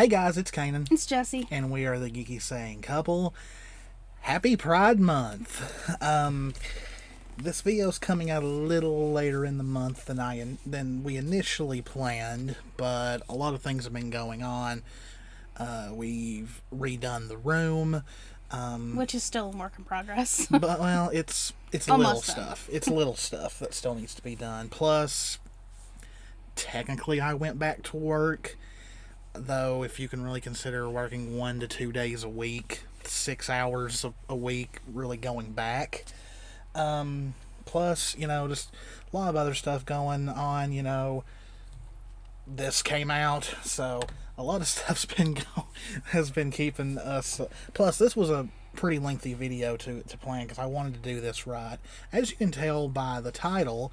Hey guys, it's Canon. It's Jessie. And we are the Geeky Saying Couple. Happy Pride Month. This video's coming out a little later in the month than we initially planned, but a lot of things have been going on. We've redone the room. Which is still a work in progress. But, well, it's little done. stuff. It's little stuff that still needs to be done. Plus, technically I went back to work. Though, if you can really consider working 1 to 2 days a week, 6 hours a week, really going back. Plus, just a lot of other stuff going on, this came out, so a lot of stuff's has been keeping us. Plus, this was a pretty lengthy video to plan, because I wanted to do this right. As you can tell by the title,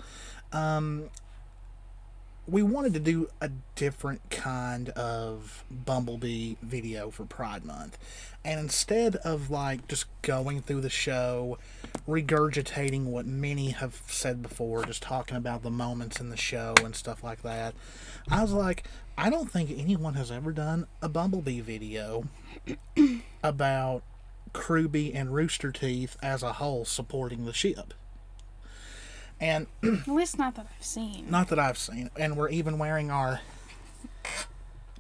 we wanted to do a different kind of Bumblebee video for Pride Month. And instead of just going through the show, regurgitating what many have said before, just talking about the moments in the show and stuff like that, I was like, I don't think anyone has ever done a Bumblebee video about CRWBY and Rooster Teeth as a whole supporting the ship. And at least not that I've seen. Not that I've seen. And we're even wearing our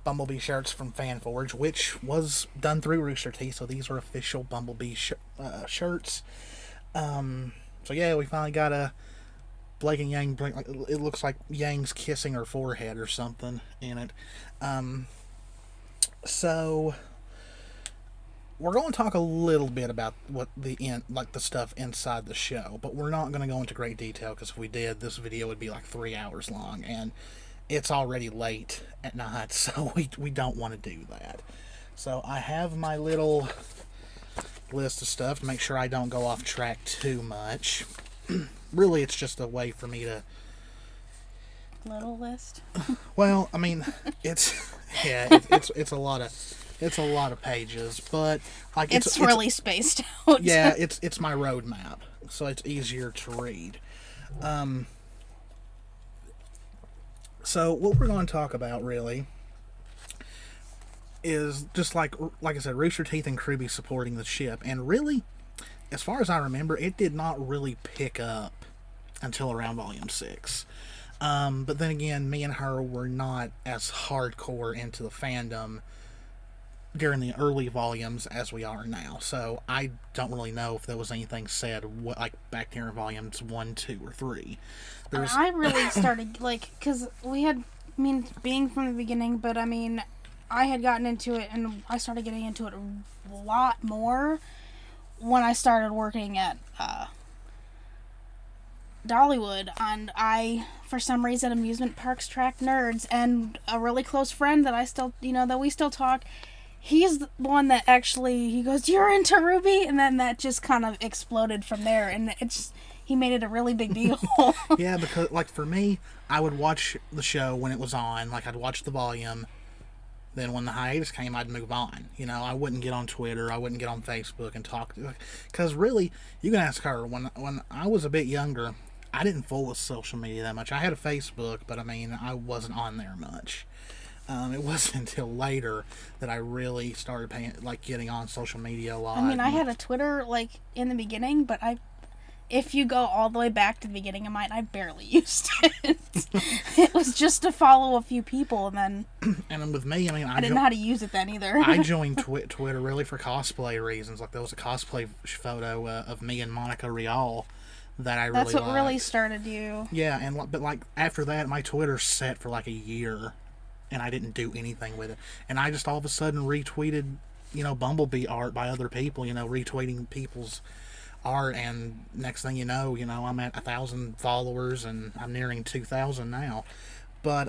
Bumblebee shirts from FanForge, which was done through Rooster Teeth, so these are official Bumblebee shirts. So yeah, we finally got a Blake and Yang. It looks like Yang's kissing her forehead or something in it. So we're going to talk a little bit about what the stuff inside the show, but we're not going to go into great detail, because if we did, this video would be 3 hours long, and it's already late at night, so we don't want to do that. So I have my little list of stuff to make sure I don't go off track too much. Really, it's just a way for me to... Little list? Well, I mean, it's a lot of... It's a lot of pages, but it's really spaced out. Yeah, it's my roadmap, so it's easier to read. So what we're going to talk about really is just like I said, Rooster Teeth and CRWBY supporting the ship, and really, as far as I remember, it did not really pick up until around Volume 6. But then again, me and her were not as hardcore into the fandom during the early volumes as we are now, so I don't really know if there was anything said back here in volumes 1, 2, or 3. I really started because we had, being from the beginning, but I had gotten into it, and I started getting into it a lot more when I started working at Dollywood, and I, for some reason, amusement parks track nerds, and a really close friend that I still, that we still talk. He's the one that actually, he goes, "You're into RWBY?" And then that just kind of exploded from there. And he made it a really big deal. Yeah, because, for me, I would watch the show when it was on. I'd watch the volume. Then when the hiatus came, I'd move on. I wouldn't get on Twitter. I wouldn't get on Facebook and talk. Because really, you can ask her. When I was a bit younger, I didn't fool with social media that much. I had a Facebook, but, I wasn't on there much. It wasn't until later that I really started getting on social media a lot. I had a Twitter, in the beginning, but if you go all the way back to the beginning of mine, I barely used it. It was just to follow a few people, and then... And then with me, I didn't know how to use it then, either. I joined Twitter really for cosplay reasons. There was a cosplay photo of me and Monica Rial that I really liked. That's what really started you. Yeah, but after that, my Twitter's set for a year. And I didn't do anything with it. And I just all of a sudden retweeted, Bumblebee art by other people, retweeting people's art. And next thing you know, I'm at 1,000 followers, and I'm nearing 2,000 now. But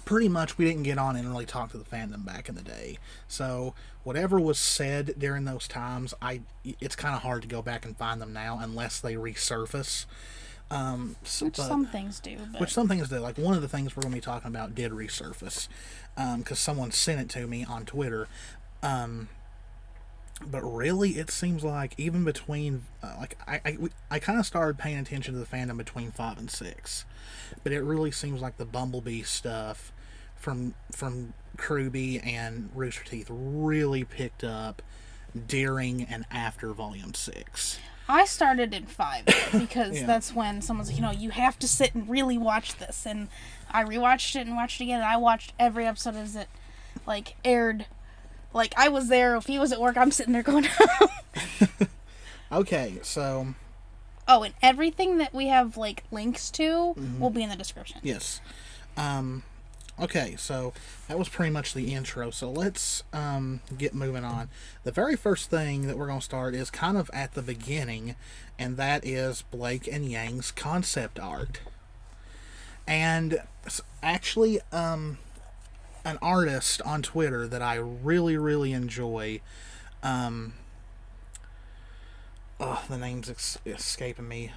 pretty much we didn't get on and really talk to the fandom back in the day. So whatever was said during those times, it's kind of hard to go back and find them now unless they resurface. Some things do. Which some things do. One of the things we're going to be talking about did resurface. Because someone sent it to me on Twitter. But really, it seems like even between... I kind of started paying attention to the fandom between 5 and 6. But it really seems like the Bumblebee stuff from CRWBY and Rooster Teeth really picked up during and after Volume 6. I started in 5 because Yeah. that's when someone's like, you have to sit and really watch this. And I rewatched it and watched it again, and I watched every episode as it, aired. I was there. If he was at work, I'm sitting there going, Okay, so... Oh, and everything that we have, links to will be in the description. Yes. Okay, so that was pretty much the intro. So let's get moving on. The very first thing that we're going to start is kind of at the beginning, and that is Blake and Yang's concept art. And actually, an artist on Twitter that I really, really enjoy, the name's escaping me.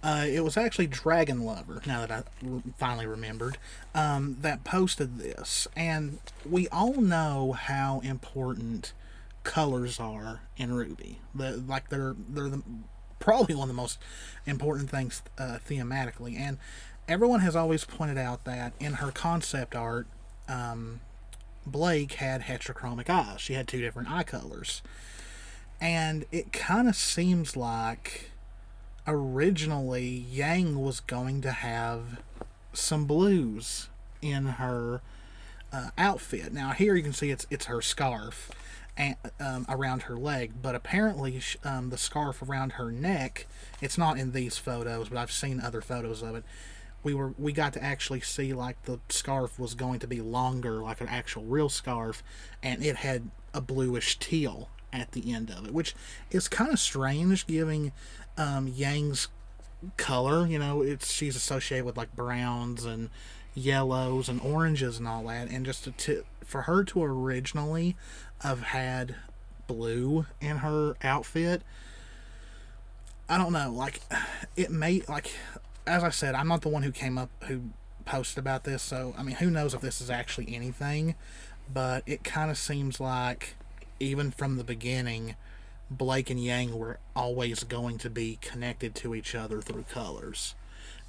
It was actually Dragon Lover, now that I finally remembered, that posted this. And we all know how important colors are in RWBY. They're probably one of the most important things thematically. And everyone has always pointed out that in her concept art, Blake had heterochromic eyes. She had 2 different eye colors. And it kind of seems like originally Yang was going to have some blues in her outfit. Now here you can see it's her scarf and, around her leg, but apparently the scarf around her neck, it's not in these photos, but I've seen other photos of it. We got to actually see the scarf was going to be longer, like an actual real scarf, and it had a bluish teal at the end of it, which is kind of strange giving Yang's color. She's associated with browns and yellows and oranges and all that, and just for her to originally have had blue in her outfit, I don't know, it may, as I said, I'm not the one who posted about this, so I mean, who knows if this is actually anything, but it kind of seems like even from the beginning, Blake and Yang were always going to be connected to each other through colors.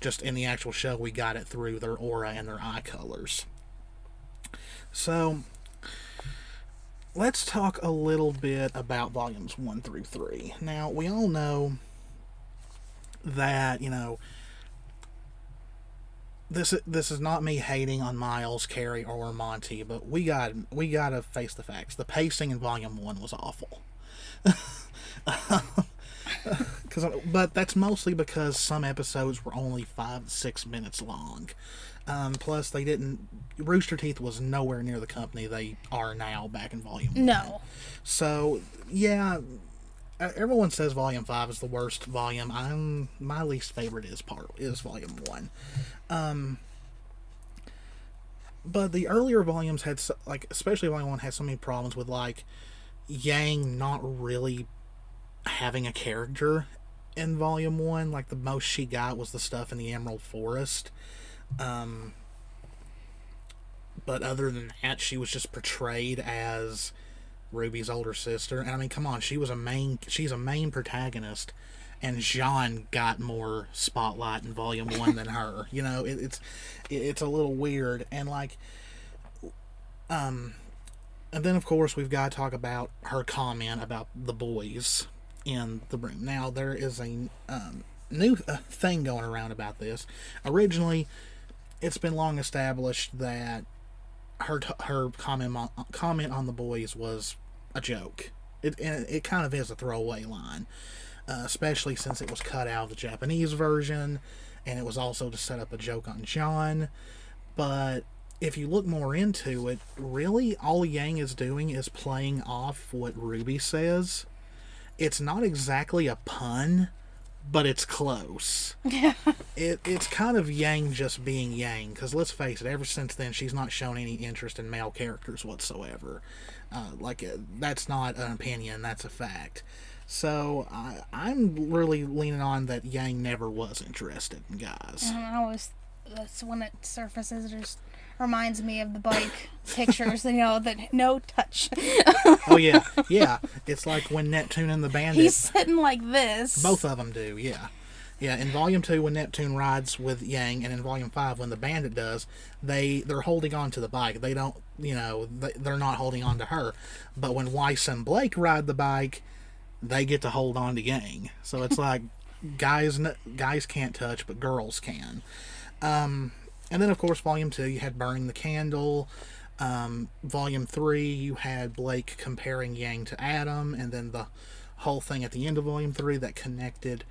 Just in the actual show, we got it through their aura and their eye colors. So, let's talk a little bit about volumes 1 through 3. Now, we all know that, this is not me hating on Miles, Carrie, or Monty, but we gotta face the facts. The pacing in Volume 1 was awful. But that's mostly because some episodes were only 5-6 minutes long. Plus, Rooster Teeth was nowhere near the company they are now back in Volume 1. No. So, yeah, everyone says Volume 5 is the worst volume. My least favorite is Volume 1. But the earlier volumes had, especially Volume 1, had so many problems with, Yang not really having a character in Volume 1. The most she got was the stuff in the Emerald Forest. But other than that, she was just portrayed as Ruby's older sister. And I mean, come on, she's a main protagonist, and Jean got more spotlight in Volume 1 than her. It's a little weird. And and then, of course, we've got to talk about her comment about the boys in the room. Now, there is a new thing going around about this. Originally, it's been long established that her comment on the boys was a joke. It kind of is a throwaway line, especially since it was cut out of the Japanese version, and it was also to set up a joke on John. But if you look more into it, really all Yang is doing is playing off what RWBY says. It's not exactly a pun, but it's close. Yeah. It's kind of Yang just being Yang, because let's face it, ever since then she's not shown any interest in male characters whatsoever. That's not an opinion, that's a fact. So I'm really leaning on that Yang never was interested in guys. That's when it surfaces, it just reminds me of the bike pictures, that no touch. Oh yeah. It's like when Neptune and the Bandit. He's sitting like this. Both of them do, yeah. Yeah, in Volume 2, when Neptune rides with Yang, and in Volume 5, when the Bandit does, they're holding on to the bike. They don't, they're not holding on to her. But when Weiss and Blake ride the bike, they get to hold on to Yang. So it's like, guys can't touch, but girls can. And then, of course, Volume 2, you had Burning the Candle. Volume 3, you had Blake comparing Yang to Adam, and then the whole thing at the end of Volume 3 that connected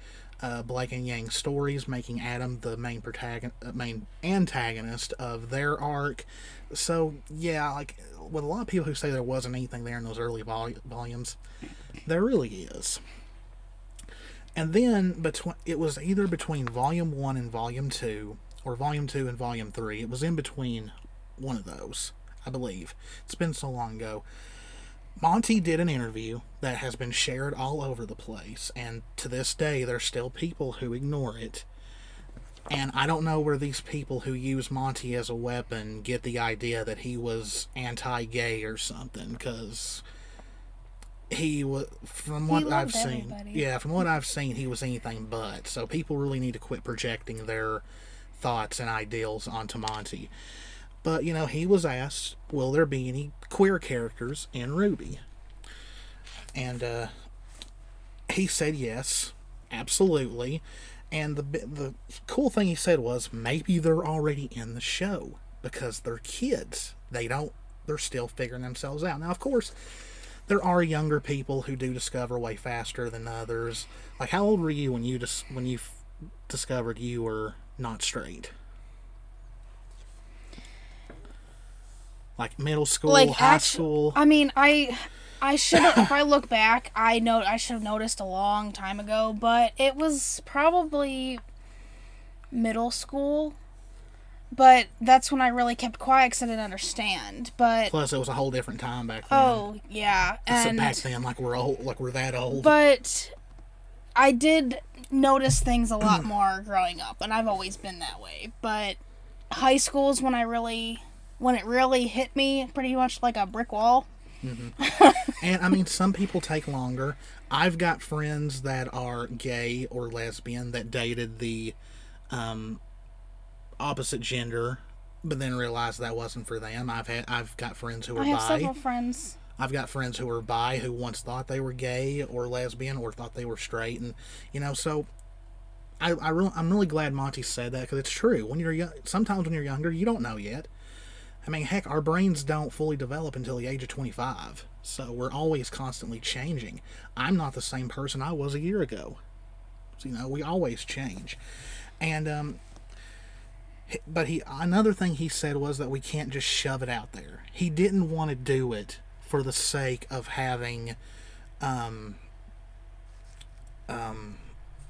Blake and Yang's stories, making Adam the main antagonist of their arc. So, yeah, like, with a lot of people who say there wasn't anything there in those early volumes, there really is. And then, it was either between Volume 1 and Volume 2, or Volume 2 and Volume 3. It was in between one of those, I believe. It's been so long ago. Monty did an interview that has been shared all over the place, and to this day, there's still people who ignore it. And I don't know where these people who use Monty as a weapon get the idea that he was anti-gay or something, because he was, from what I've seen, he was anything but. So people really need to quit projecting their thoughts and ideals onto Monty. But, he was asked, will there be any queer characters in RWBY? And he said yes, absolutely. And the cool thing he said was, maybe they're already in the show, because they're kids. They're still figuring themselves out. Now, of course, there are younger people who do discover way faster than others. Like, how old were you when you discovered you were not straight? Like middle school, high school. I mean, I should have. If I look back, I should have noticed a long time ago. But it was probably middle school. But that's when I really kept quiet because I didn't understand. But plus, it was a whole different time back then. Oh yeah, and back then, like we're old, like we're that old. But I did notice things a lot more growing up, and I've always been that way. But high school is when it really hit me pretty much like a brick wall. Mm-hmm. And I mean, some people take longer. I've got friends that are gay or lesbian that dated the opposite gender, but then realized that wasn't for them. I've got friends who are bi. I have several friends. I've got friends who are bi who once thought they were gay or lesbian or thought they were straight, and so I'm really glad Monty said that, because it's true. When you're young, sometimes when you're younger, you don't know yet. I mean, heck, our brains don't fully develop until the age of 25, so we're always constantly changing. I'm not the same person I was a year ago. So, we always change. And, but another thing he said was that we can't just shove it out there. He didn't want to do it for the sake of having,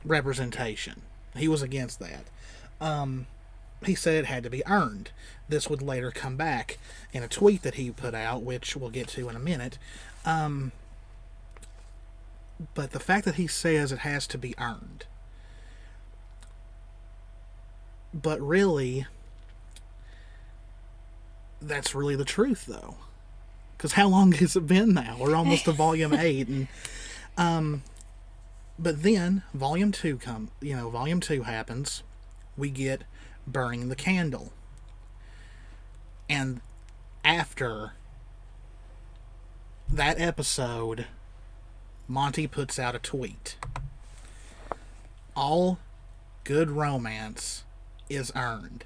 representation. He was against that. He said it had to be earned. This would later come back in a tweet that he put out, which we'll get to in a minute. But the fact that he says it has to be earned. But really, that's really the truth, though. Because how long has it been now? We're almost to Volume 8. And, but then, Volume 2 Volume 2 happens. We get Burning the Candle. And after that episode, Monty puts out a tweet. All good romance is earned.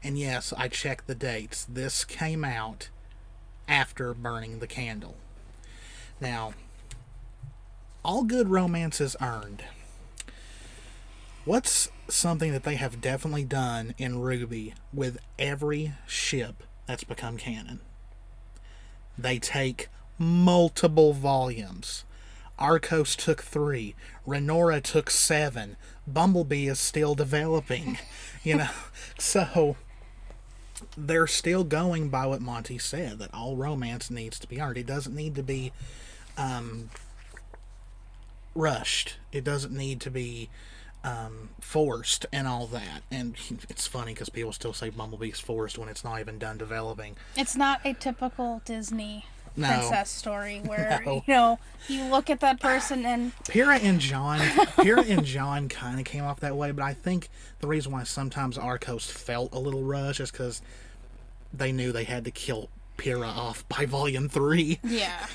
And yes, I checked the dates. This came out after Burning the Candle. Now, all good romance is earned. What's something that they have definitely done in RWBY with every ship that's become canon? They take multiple volumes. Arcos took 3. Renora took 7. Bumblebee is still developing. So they're still going by what Monty said, that all romance needs to be earned. It doesn't need to be rushed. It doesn't need to be forced and all that. And it's funny because people still say Bumblebee's forced when it's not even done developing. It's not a typical Disney princess story where, No. you look at that person and... Pyrrha and John kind of came off that way, but I think the reason why sometimes Arcos felt a little rushed is because they knew they had to kill Pyrrha off by volume 3. Yeah.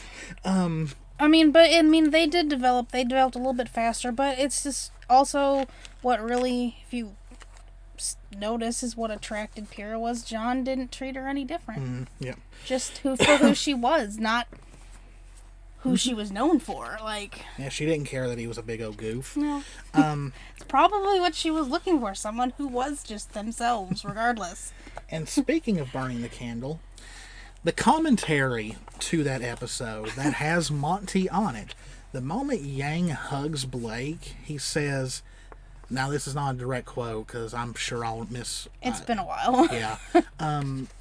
They developed a little bit faster, but it's just also what really, if you notice, is what attracted Pyrrha was John didn't treat her any different. Yeah. Just for who she was, not who she was known for. Yeah, she didn't care that he was a big old goof. No. It's probably what she was looking for, someone who was just themselves, regardless. And speaking of burning the candle, the commentary to that episode that has Monty on it, the moment Yang hugs Blake, he says, now this is not a direct quote because I'm sure I'll miss... It's been a while. Yeah.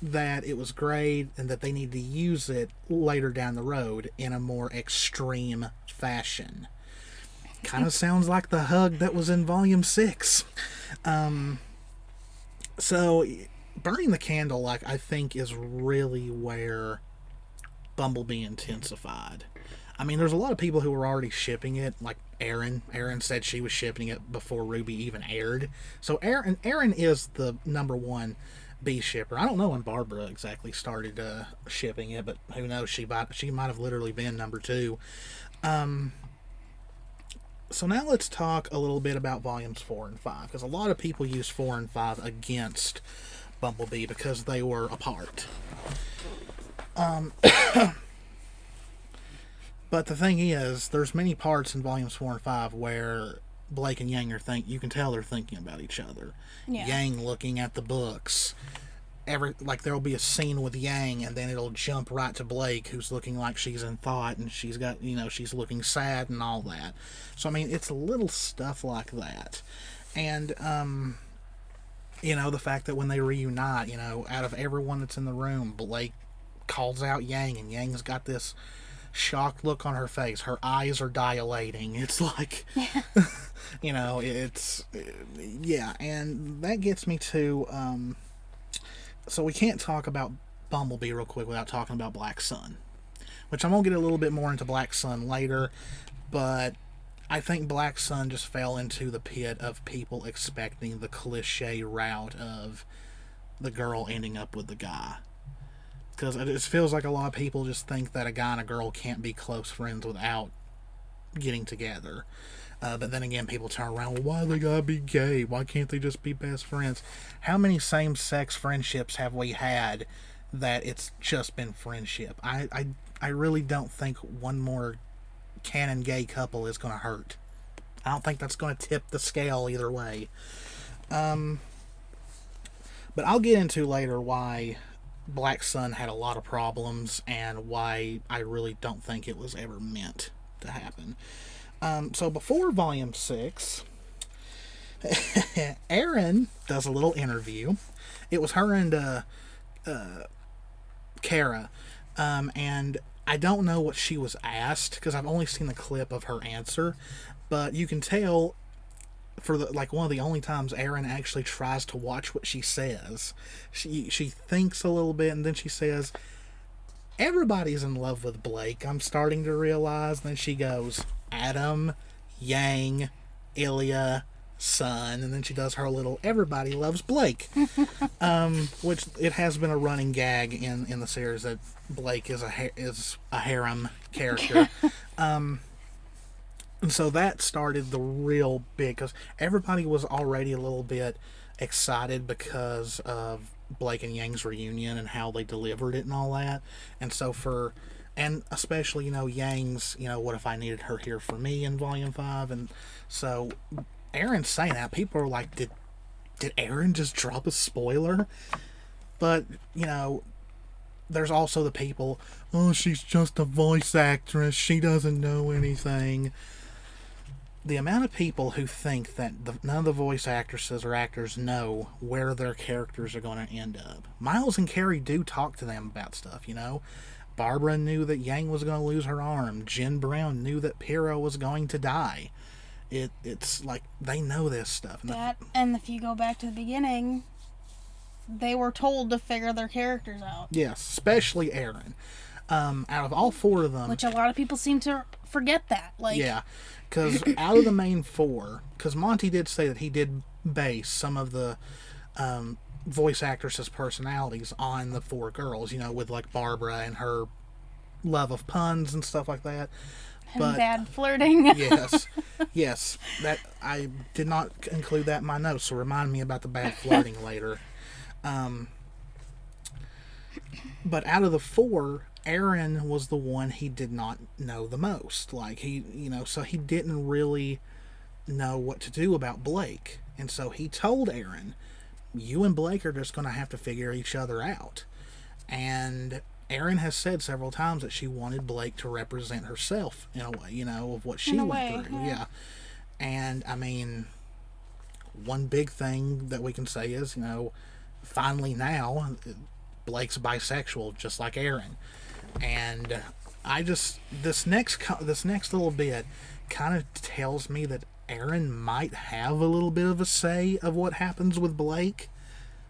That it was great and that they need to use it later down the road in a more extreme fashion. Kind of sounds like the hug that was in volume 6. So burning the candle, I think, is really where Bumblebee intensified. I mean, there's a lot of people who were already shipping it, like Erin. Erin said she was shipping it before RWBY even aired. So Erin is the number one B shipper. I don't know when Barbara exactly started shipping it, but who knows? She might have literally been number 2. So now let's talk a little bit about volumes 4 and 5, because a lot of people use 4 and 5 against Bumblebee because they were apart. But the thing is, there's many parts in volumes 4 and 5 where Blake and Yang you can tell they're thinking about each other. Yeah. Yang looking at the books. There'll be a scene with Yang and then it'll jump right to Blake, who's looking like she's in thought and she's got, she's looking sad and all that. So, I mean, it's little stuff like that. And, the fact that when they reunite, out of everyone that's in the room, Blake calls out Yang and Yang's got this shocked look on her face. Her eyes are dilating. It's like, yeah, and that gets me to, so we can't talk about Bumblebee real quick without talking about Black Sun, which I'm going to get a little bit more into Black Sun later, but I think Black Sun just fell into the pit of people expecting the cliche route of the girl ending up with the guy. Because it just feels like a lot of people just think that a guy and a girl can't be close friends without getting together. But then again, people turn around, well, why they gotta be gay? Why can't they just be best friends? How many same-sex friendships have we had that it's just been friendship? I really don't think one more canon gay couple is going to hurt. I don't think that's going to tip the scale either way. But I'll get into later why Black Sun had a lot of problems and why I really don't think it was ever meant to happen. So before volume 6, Erin does a little interview. It was her and Kara, and I don't know what she was asked because I've only seen the clip of her answer, but you can tell for one of the only times Erin actually tries to watch what she says. She thinks a little bit and then she says, everybody's in love with Blake, I'm starting to realize. And then she goes, Adam, Yang, Ilya, Sun, and then she does her little everybody loves Blake. Which it has been a running gag in the series that Blake is a harem character. And so that started the real big, because everybody was already a little bit excited because of Blake and Yang's reunion and how they delivered it and all that. And so and especially, Yang's, what if I needed her here for me in volume 5. And so Erin's saying that, people are like, did Erin just drop a spoiler? But, there's also the people, oh, she's just a voice actress, she doesn't know anything. The amount of people who think that none of the voice actresses or actors know where their characters are going to end up. Miles and Carrie do talk to them about stuff, Barbara knew that Yang was going to lose her arm. Jen Brown knew that Pyrrha was going to die. It's like they know this stuff. And if you go back to the beginning, they were told to figure their characters out. Yes, especially Erin. Out of all 4 of them, Which a lot of people seem to forget that. Like, yeah, because out of the main 4, because Monty did say that he did base some of the voice actresses' personalities on the 4 girls, with like Barbara and her love of puns and stuff like that. And bad flirting. yes, that I did not include that in my notes, so remind me about the bad flirting later. But out of the 4, Aaron was the one he did not know the most. Like, so he didn't really know what to do about Blake. And so he told Aaron, you and Blake are just going to have to figure each other out. And Aaron has said several times that she wanted Blake to represent herself in a way, of what she went through. Yeah. And, I mean, one big thing that we can say is, finally now, Blake's bisexual, just like Aaron. And this next little bit kind of tells me that Aaron might have a little bit of a say of what happens with Blake,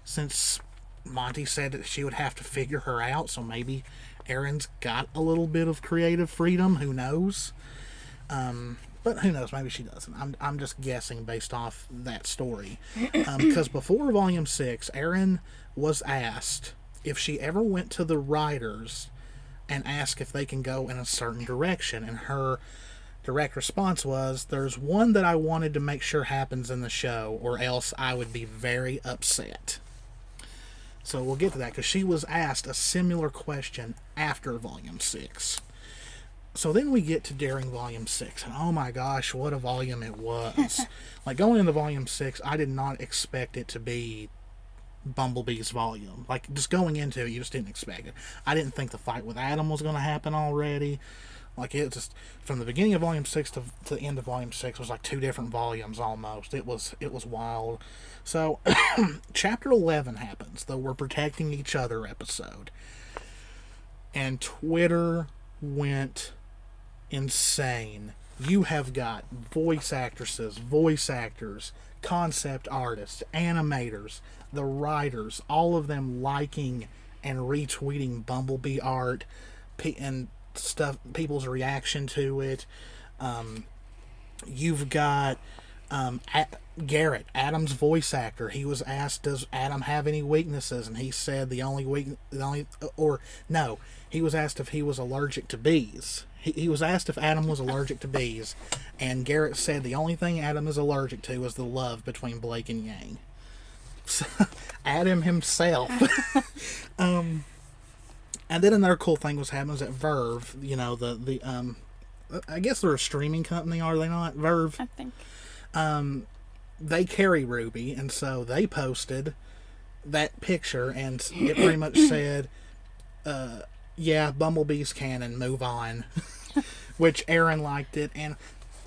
since Monty said that she would have to figure her out, so maybe Aaron's got a little bit of creative freedom. Who knows? But who knows? Maybe she doesn't. I'm just guessing based off that story. Because before Volume 6, Aaron was asked if she ever went to the writers and asked if they can go in a certain direction, and her direct response was, there's one that I wanted to make sure happens in the show, or else I would be very upset. So we'll get to that, because she was asked a similar question after Volume 6. So then we get to during Volume 6, and oh my gosh, what a volume it was. Like, going into Volume 6, I did not expect it to be Bumblebee's volume. Like, just going into it, you just didn't expect it. I didn't think the fight with Adam was going to happen already. Like, it just, from the beginning of Volume 6 to the end of Volume 6 was like 2 different volumes almost. It was wild. So, Chapter 11 happens, the We're Protecting Each Other episode. And Twitter went insane. You have got voice actresses, voice actors, concept artists, animators, the writers, all of them liking and retweeting Bumblebee art and stuff, people's reaction to it. You've got Garrett, Adam's voice actor. He was asked, does Adam have any weaknesses? And he said he was asked if he was allergic to bees. He was asked if Adam was allergic to bees, and Garrett said the only thing Adam is allergic to is the love between Blake and Yang. So, Adam himself. And then another cool thing was happening at Verve. I guess they're a streaming company, are they not? Verve. I think. They carry RWBY, and so they posted that picture, and it pretty much said, yeah, Bumblebee's canon, move on. Which Aaron liked it, and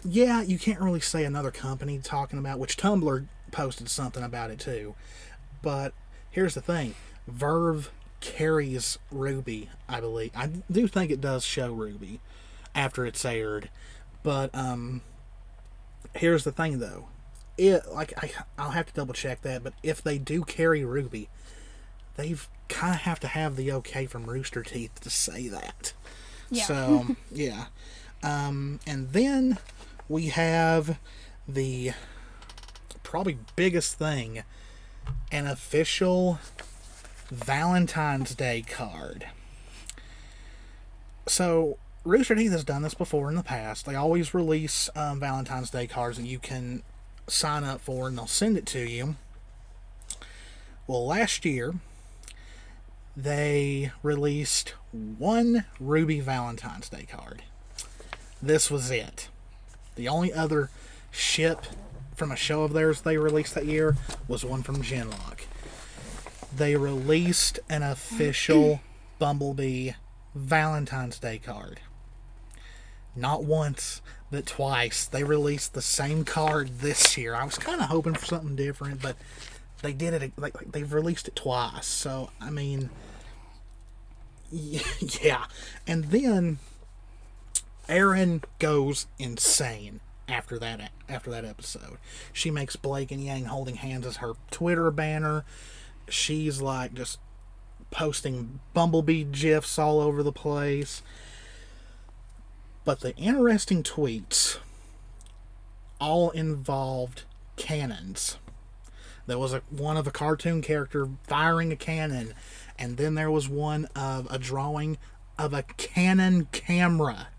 yeah, you can't really say another company talking about, which Tumblr posted something about it too. But here's the thing, Verve carries RWBY, I believe. I do think it does show RWBY after it's aired. But here's the thing though. I'll have to double check that, but if they do carry RWBY, they've kind of have to have the okay from Rooster Teeth to say that. Yeah. So, yeah. And then we have the probably biggest thing, an official Valentine's Day card. So, Rooster Teeth has done this before in the past. They always release Valentine's Day cards that you can sign up for, and they'll send it to you. Well, last year, they released one RWBY Valentine's Day card. This was it. The only other ship from a show of theirs they released that year was one from Genlock. They released an official Bumblebee Valentine's Day card. Not once, but twice. They released the same card this year. I was kind of hoping for something different, but they did it, like they've released it twice. So, I mean, yeah. And then Erin goes insane after that episode. She makes Blake and Yang holding hands as her Twitter banner. She's like just posting Bumblebee GIFs all over the place. But the interesting tweets all involved cannons. There was one of a cartoon character firing a cannon, and then there was one of a drawing of a Canon camera.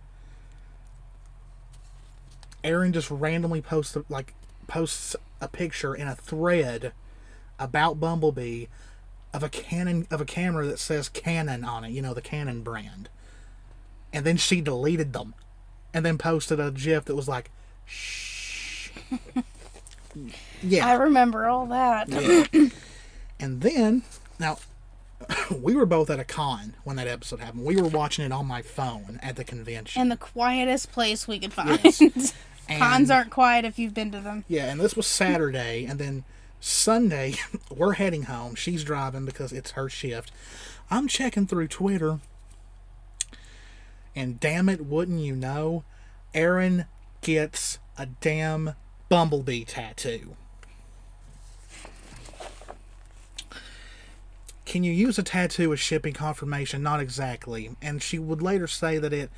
Aaron just randomly posts a picture in a thread about Bumblebee of a camera that says Canon on it, the Canon brand. And then she deleted them and then posted a GIF that was like, shh. Yeah. I remember all that. Yeah. And then, now, we were both at a con when that episode happened. We were watching it on my phone at the convention. In the quietest place we could find. Yes. Cons aren't quiet if you've been to them. Yeah, and this was Saturday, and then Sunday, we're heading home. She's driving because it's her shift. I'm checking through Twitter, and damn it, wouldn't you know, Aaron gets a damn Bumblebee tattoo. Can you use a tattoo as shipping confirmation? Not exactly. And she would later say that it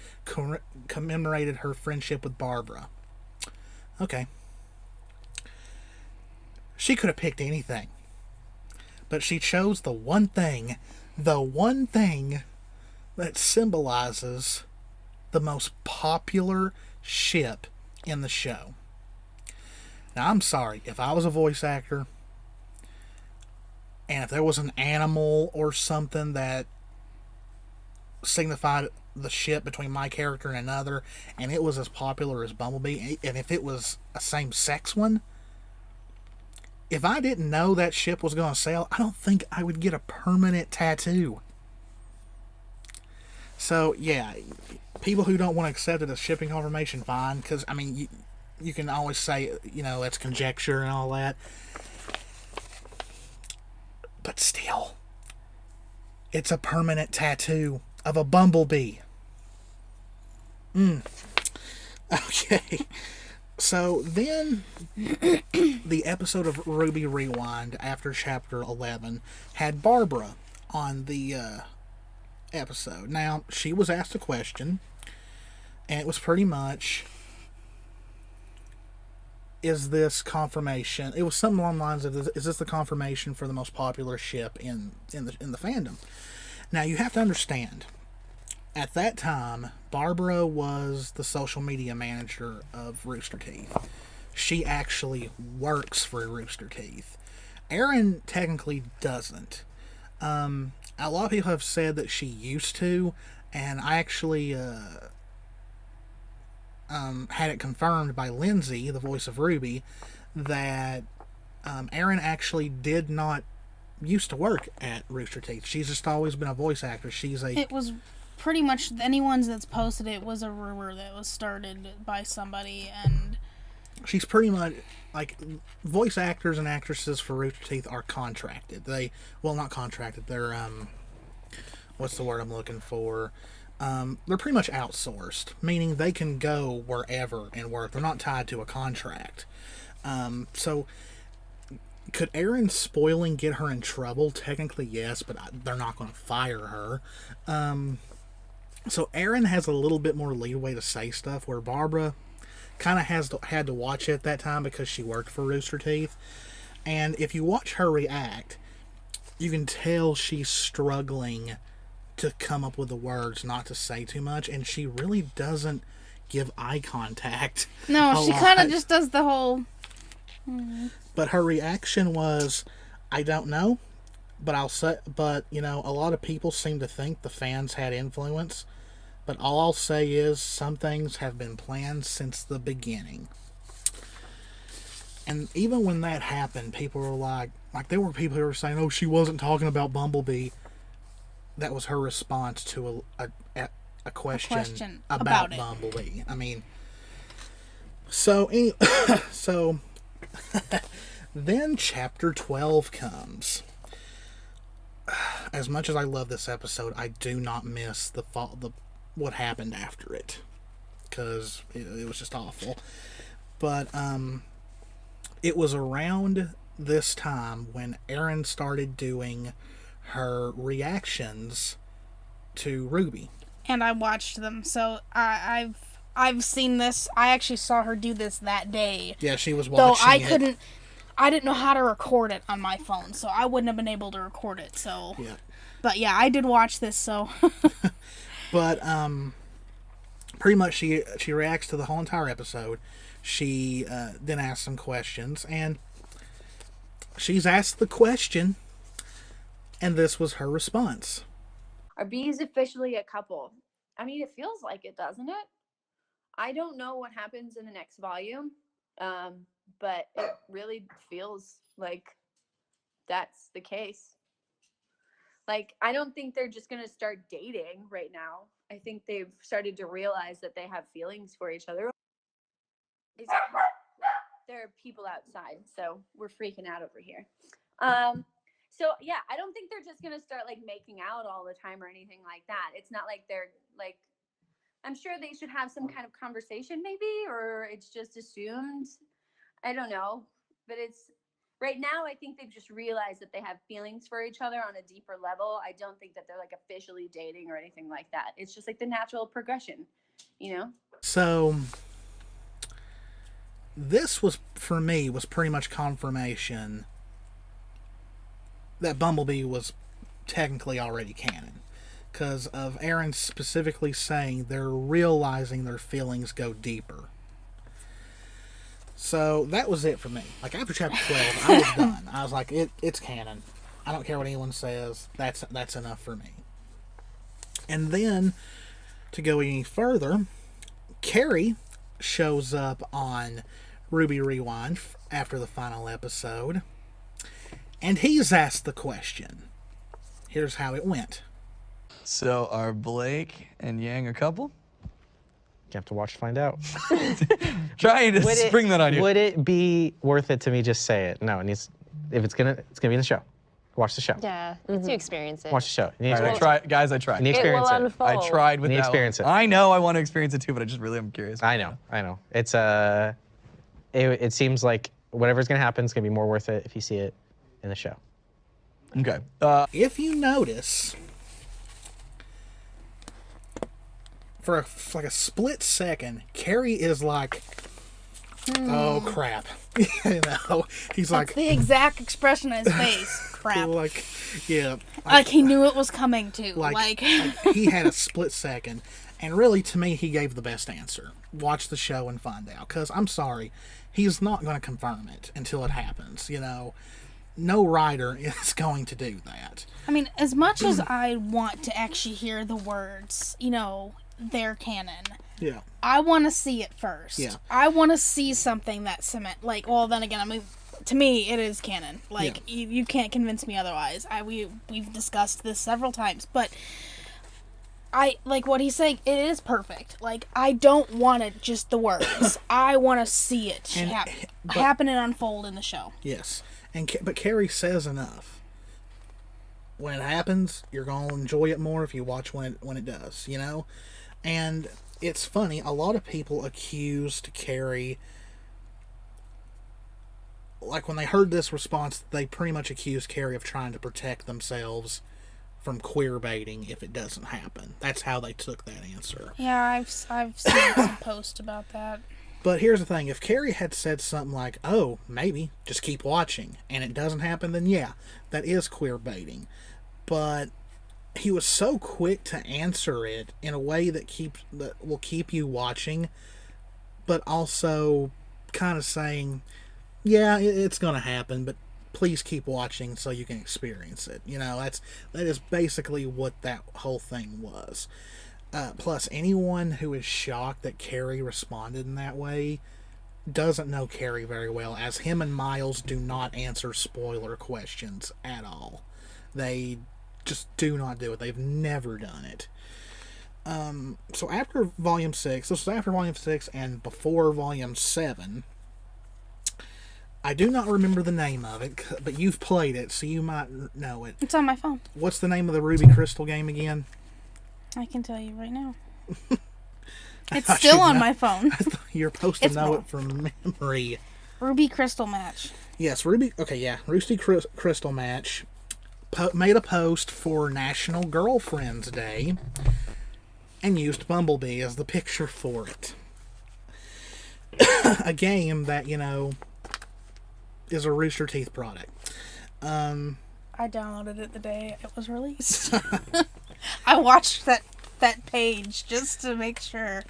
commemorated her friendship with Barbara. Okay. She could have picked anything. But she chose the one thing that symbolizes the most popular ship in the show. Now, I'm sorry, if I was a voice actor, and if there was an animal or something that signified the ship between my character and another, and it was as popular as Bumblebee, and if it was a same-sex one, if I didn't know that ship was going to sail, I don't think I would get a permanent tattoo. So, yeah, people who don't want to accept it as shipping confirmation, fine, because, I mean, you can always say, that's conjecture and all that. But still, it's a permanent tattoo of a bumblebee. Okay. So then, the episode of RWBY Rewind after Chapter 11 had Barbara on the episode. Now, she was asked a question, and it was pretty much, is this confirmation? It was something along the lines of, is this the confirmation for the most popular ship in the fandom? Now, you have to understand, at that time, Barbara was the social media manager of Rooster Teeth. She actually works for Rooster Teeth. Aaron technically doesn't. A lot of people have said that she used to, and I actually had it confirmed by Lindsay, the voice of RWBY, that Aaron actually did not used to work at Rooster Teeth. She's just always been a voice actor. It was pretty much anyone's that's posted it was a rumor that was started by somebody, and she's pretty much like, voice actors and actresses for Rooster Teeth are contracted. Not contracted. They're what's the word I'm looking for? They're pretty much outsourced, meaning they can go wherever and work. They're not tied to a contract. So, could Aaron spoiling get her in trouble? Technically, yes, but they're not going to fire her. So, Aaron has a little bit more leeway to say stuff, where Barbara kind of had to watch it at that time because she worked for Rooster Teeth. And if you watch her react, you can tell she's struggling to come up with the words not to say too much, and she really doesn't give eye contact. No, she kind of just does the whole... But her reaction was, I don't know, but a lot of people seem to think the fans had influence, but all I'll say is some things have been planned since the beginning. And even when that happened, people were like there were people who were saying, oh, she wasn't talking about Bumblebee. That was her response to a question about Bumblebee. I mean, so then Chapter 12 comes. As much as I love this episode, I do not miss what happened after it, because it was just awful. But it was around this time when Erin started doing her reactions to RWBY. And I watched them, so I've seen this. I actually saw her do this that day. Yeah, she was watching I didn't know how to record it on my phone, so I wouldn't have been able to record it. So, yeah. But yeah, I did watch this. So, but pretty much she reacts to the whole entire episode. She then asks some questions, and she's asked the question, and this was her response. Are bees officially a couple? I mean, it feels like it, doesn't it? I don't know what happens in the next volume, but it really feels like that's the case. Like, I don't think they're just going to start dating right now. I think they've started to realize that they have feelings for each other. There are people outside, so we're freaking out over here. So yeah, I don't think they're just gonna start like making out all the time or anything like that. It's not like they're like, I'm sure they should have some kind of conversation maybe, or it's just assumed. I don't know, but it's right now. I think they've just realized that they have feelings for each other on a deeper level. I don't think that they're like officially dating or anything like that. It's just like the natural progression, you know? So this was, for me, was pretty much confirmation that Bumblebee was technically already canon. Because of Aaron specifically saying they're realizing their feelings go deeper. So that was it for me. Like, after chapter 12, I was done. I was like, it's canon. I don't care what anyone says. That's enough for me. And then, to go any further, Carrie shows up on RWBY Rewind after the final episode. And he's asked the question. Here's how it went. So are Blake and Yang a couple? You have to watch to find out. Trying to spring that on you. Would it be worth it to me just say it? No, it needs. If it's gonna be in the show. Watch the show. Yeah, once you experience it. Watch the show. You need All right, I tried, guys. I tried. You need to experience will it. unfold. I tried with You need that to experience one. it. I know I want to experience it too, but I just really am curious. I know. It's it seems like whatever's gonna happen is gonna be more worth it if you see it in the show. Okay. If you notice, for like a split second, Carrie is like, "Oh crap," you know. He's that's like, the exact expression on his face. Crap. like, yeah, Like he knew it was coming too. like he had a split second, and really, to me, he gave the best answer. Watch the show and find out. Because I'm sorry, he's not going to confirm it until it happens. You know, no writer is going to do that. I mean, as much as I want to actually hear the words, you know, they're canon. Yeah. I want to see it first. Yeah. I want to see something that cement. Like, well, then again, I mean, to me, it is canon. Like, you can't convince me otherwise. We've discussed this several times, but I like what he's saying. It is perfect. Like, I don't want it just the words. I want to see it happen and unfold in the show. Yes, but Carrie says enough. When it happens, you're gonna enjoy it more if you watch when it does. You know, and it's funny. A lot of people accused Carrie. Like, when they heard this response, they pretty much accused Carrie of trying to protect themselves from queer baiting if it doesn't happen. That's how they took that answer. Yeah, I've seen some posts about that. But here's the thing. If Carrie had said something like, "Oh, maybe, just keep watching," and it doesn't happen, then yeah, that is queer baiting. But he was so quick to answer it in a way that will keep you watching, but also kind of saying, yeah, it's going to happen, but please keep watching so you can experience it. You know, that is basically what that whole thing was. Plus, anyone who is shocked that Carrie responded in that way doesn't know Carrie very well, as him and Miles do not answer spoiler questions at all. They just do not do it. They've never done it. So after Volume 6, this was after Volume 6 and before Volume 7, I do not remember the name of it, but you've played it, so you might know it. It's on my phone. What's the name of the Ruby Crystal game again? I can tell you right now. It's still on my phone. You're supposed to know it from memory. RWBY Crystal Match. Yes, Ruby. Okay, yeah, Rooster Crystal Match. made a post for National Girlfriends Day and used Bumblebee as the picture for it. A game that, you know, is a Rooster Teeth product. I downloaded it the day it was released. I watched that page just to make sure.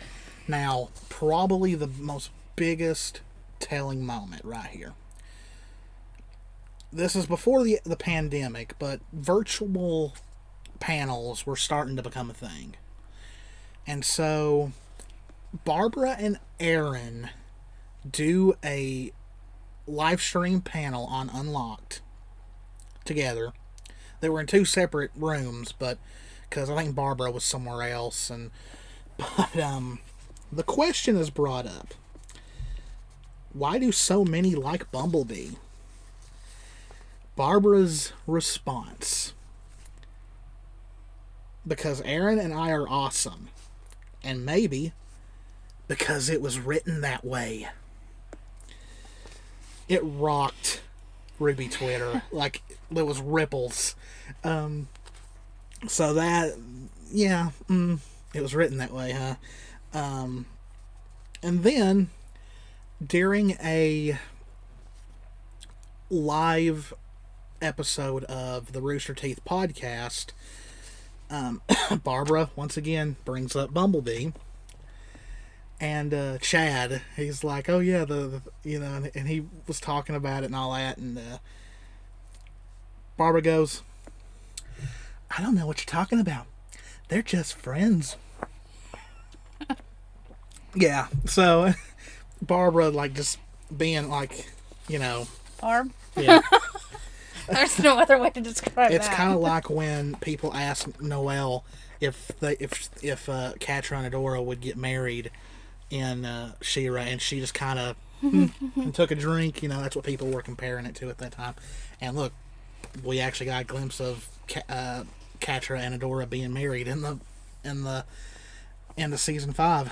Now, probably the most biggest telling moment right here. This is before the pandemic, but virtual panels were starting to become a thing. And so, Barbara and Aaron do a live stream panel on Unlocked together. They were in two separate rooms, but because I think Barbara was somewhere else. But the question is brought up. Why do so many like Bumblebee? Barbara's response. Because Aaron and I are awesome. And maybe because it was written that way. It rocked RWBY Twitter. Like, there was ripples. So that, yeah, it was written that way, huh? And then, during a live episode of the Rooster Teeth podcast, Barbara, once again, brings up Bumblebee. And Chad, he's like, oh yeah, you know, and he was talking about it and all that, and Barbara goes, I don't know what you're talking about. They're just friends. Yeah, so Barbara, like, just being like, you know, Barb? yeah. There's no other way to describe It's that. kind of like when people ask Noelle if Catra and Adora would get married in She-Ra, and she just kind of and took a drink. You know, that's what people were comparing it to at that time. And look, we actually got a glimpse of Catra and Adora being married in the end of season 5.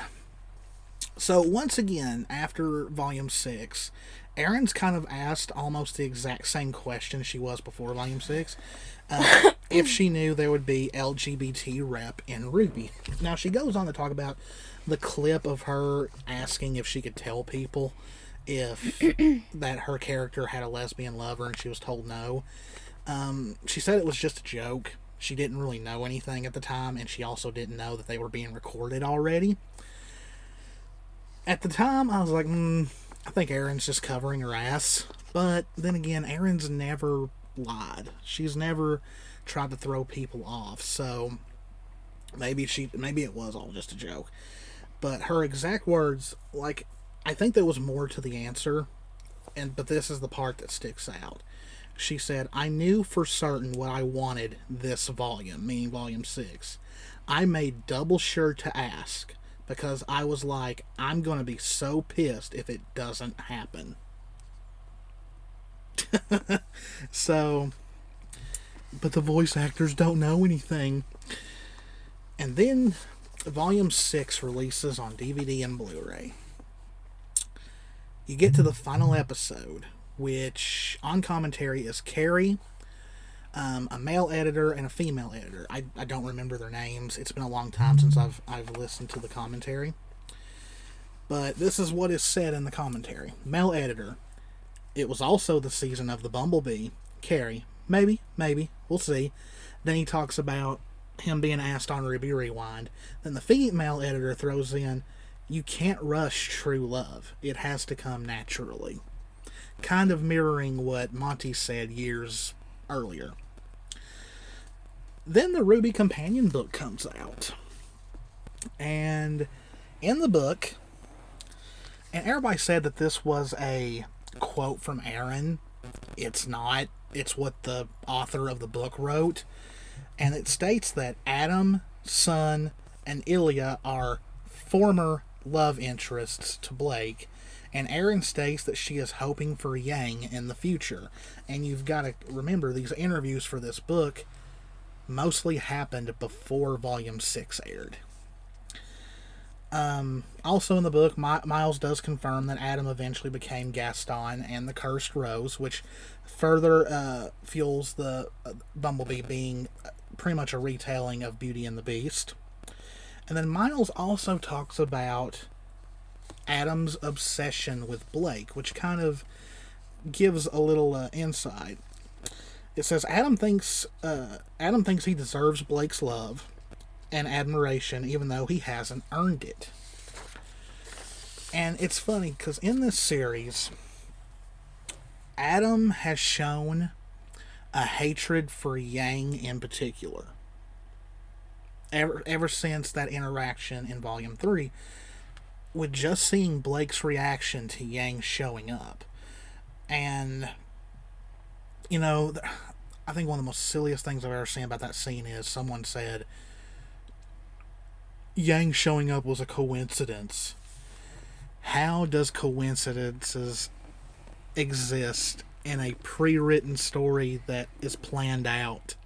So once again, after Volume 6, Erin's kind of asked almost the exact same question she was before Volume 6. If she knew there would be LGBT rep in RWBY. Now, she goes on to talk about the clip of her asking if she could tell people if that her character had a lesbian lover, and she was told no. She said it was just a joke. She didn't really know anything at the time, and she also didn't know that they were being recorded already. At the time, I was like, I think Erin's just covering her ass. But then again, Erin's never lied. She's never tried to throw people off. So maybe it was all just a joke. But her exact words, like, I think there was more to the answer, but this is the part that sticks out. She said, I knew for certain what I wanted this volume, meaning Volume 6. I made double sure to ask, because I was like, I'm going to be so pissed if it doesn't happen. So, but the voice actors don't know anything. And then Volume 6 releases on DVD and Blu-ray. You get to the final episode, which on commentary is Carrie, a male editor, and a female editor. I don't remember their names. It's been a long time since I've listened to the commentary. But this is what is said in the commentary. Male editor. It was also the season of the Bumblebee. Carrie. Maybe. We'll see. Then he talks about him being asked on RWBY Rewind. Then the female editor throws in, you can't rush true love. It has to come naturally. Kind of mirroring what Monty said years earlier. Then the RWBY companion book comes out. And in the book, and everybody said that this was a quote from Aaron. It's not. It's what the author of the book wrote. And it states that Adam, Sun, and Ilya are former love interests to Blake. And Aaron states that she is hoping for Yang in the future. And you've got to remember, these interviews for this book mostly happened before Volume 6 aired. Also in the book, Miles does confirm that Adam eventually became Gaston and the Cursed Rose, which further fuels the Bumblebee being pretty much a retelling of Beauty and the Beast. And then Miles also talks about Adam's obsession with Blake, which kind of gives a little insight. It says Adam thinks he deserves Blake's love and admiration, even though he hasn't earned it. And it's funny because in this series, Adam has shown a hatred for Yang in particular. Ever since that interaction in Volume 3, with just seeing Blake's reaction to Yang showing up. And, you know, I think one of the most silliest things I've ever seen about that scene is someone said, Yang showing up was a coincidence. How does coincidences exist in a pre-written story that is planned out?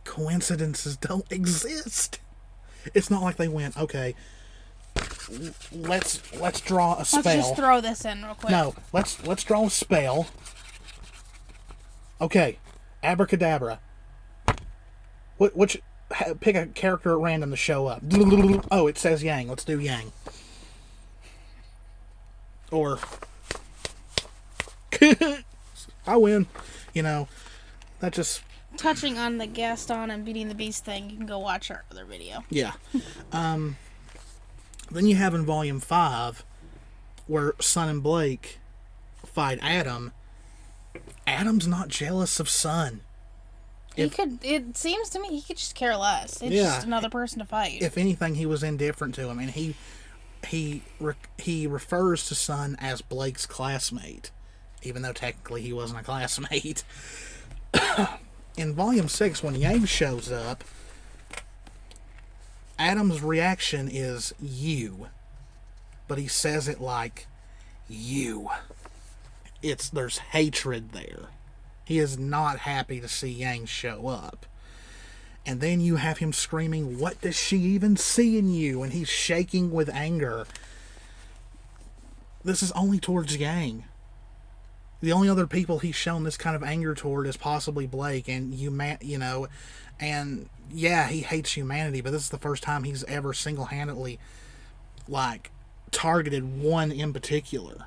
Coincidences don't exist. It's not like they went, okay, let's draw a spell. Let's just throw this in real quick. No, let's draw a spell. Okay, abracadabra. Pick a character at random to show up. Oh, it says Yang. Let's do Yang. Or I win. You know, that just... Touching on the Gaston and Beauty and the Beast thing, you can go watch our other video. Yeah. Then you have in Volume 5, where Sun and Blake fight Adam. Adam's not jealous of Sun. It seems to me he could just care less. It's just another person to fight. If anything, he was indifferent to him, and he refers to Sun as Blake's classmate, even though technically he wasn't a classmate. In Volume 6, when Yang shows up, Adam's reaction is you, but he says it like you. There's hatred there. He is not happy to see Yang show up. And then you have him screaming, what does she even see in you? And he's shaking with anger. This is only towards Yang. The only other people he's shown this kind of anger toward is possibly Blake and and yeah, he hates humanity, but this is the first time he's ever single-handedly targeted one in particular.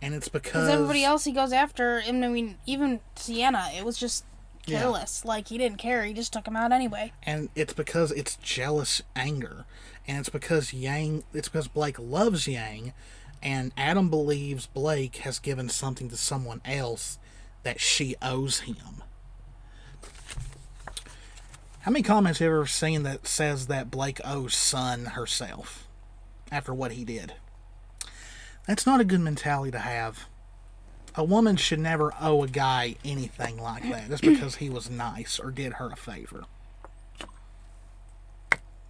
And it's because everybody else he goes after, I mean, even Sienna, it was just careless. Like, he didn't care. He just took him out anyway. And it's because it's jealous anger. And it's because Blake loves Yang, and Adam believes Blake has given something to someone else that she owes him. How many comments have you ever seen that says that Blake owes Sun herself after what he did? That's not a good mentality to have. A woman should never owe a guy anything like that just because he was nice or did her a favor.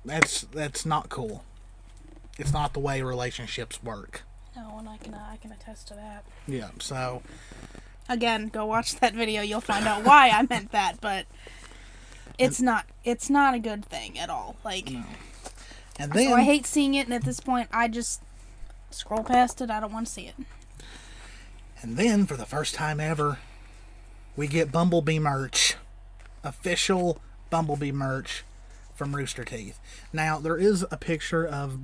That's not cool. It's not the way relationships work. No, and I can attest to that. Yeah, so again, go watch that video. You'll find out why I meant that, but it's not a good thing at all. Like, no. And then, so I hate seeing it, and at this point, I just scroll past it. I don't want to see it. And then, for the first time ever, we get Bumblebee merch. Official Bumblebee merch from Rooster Teeth. Now, there is a picture of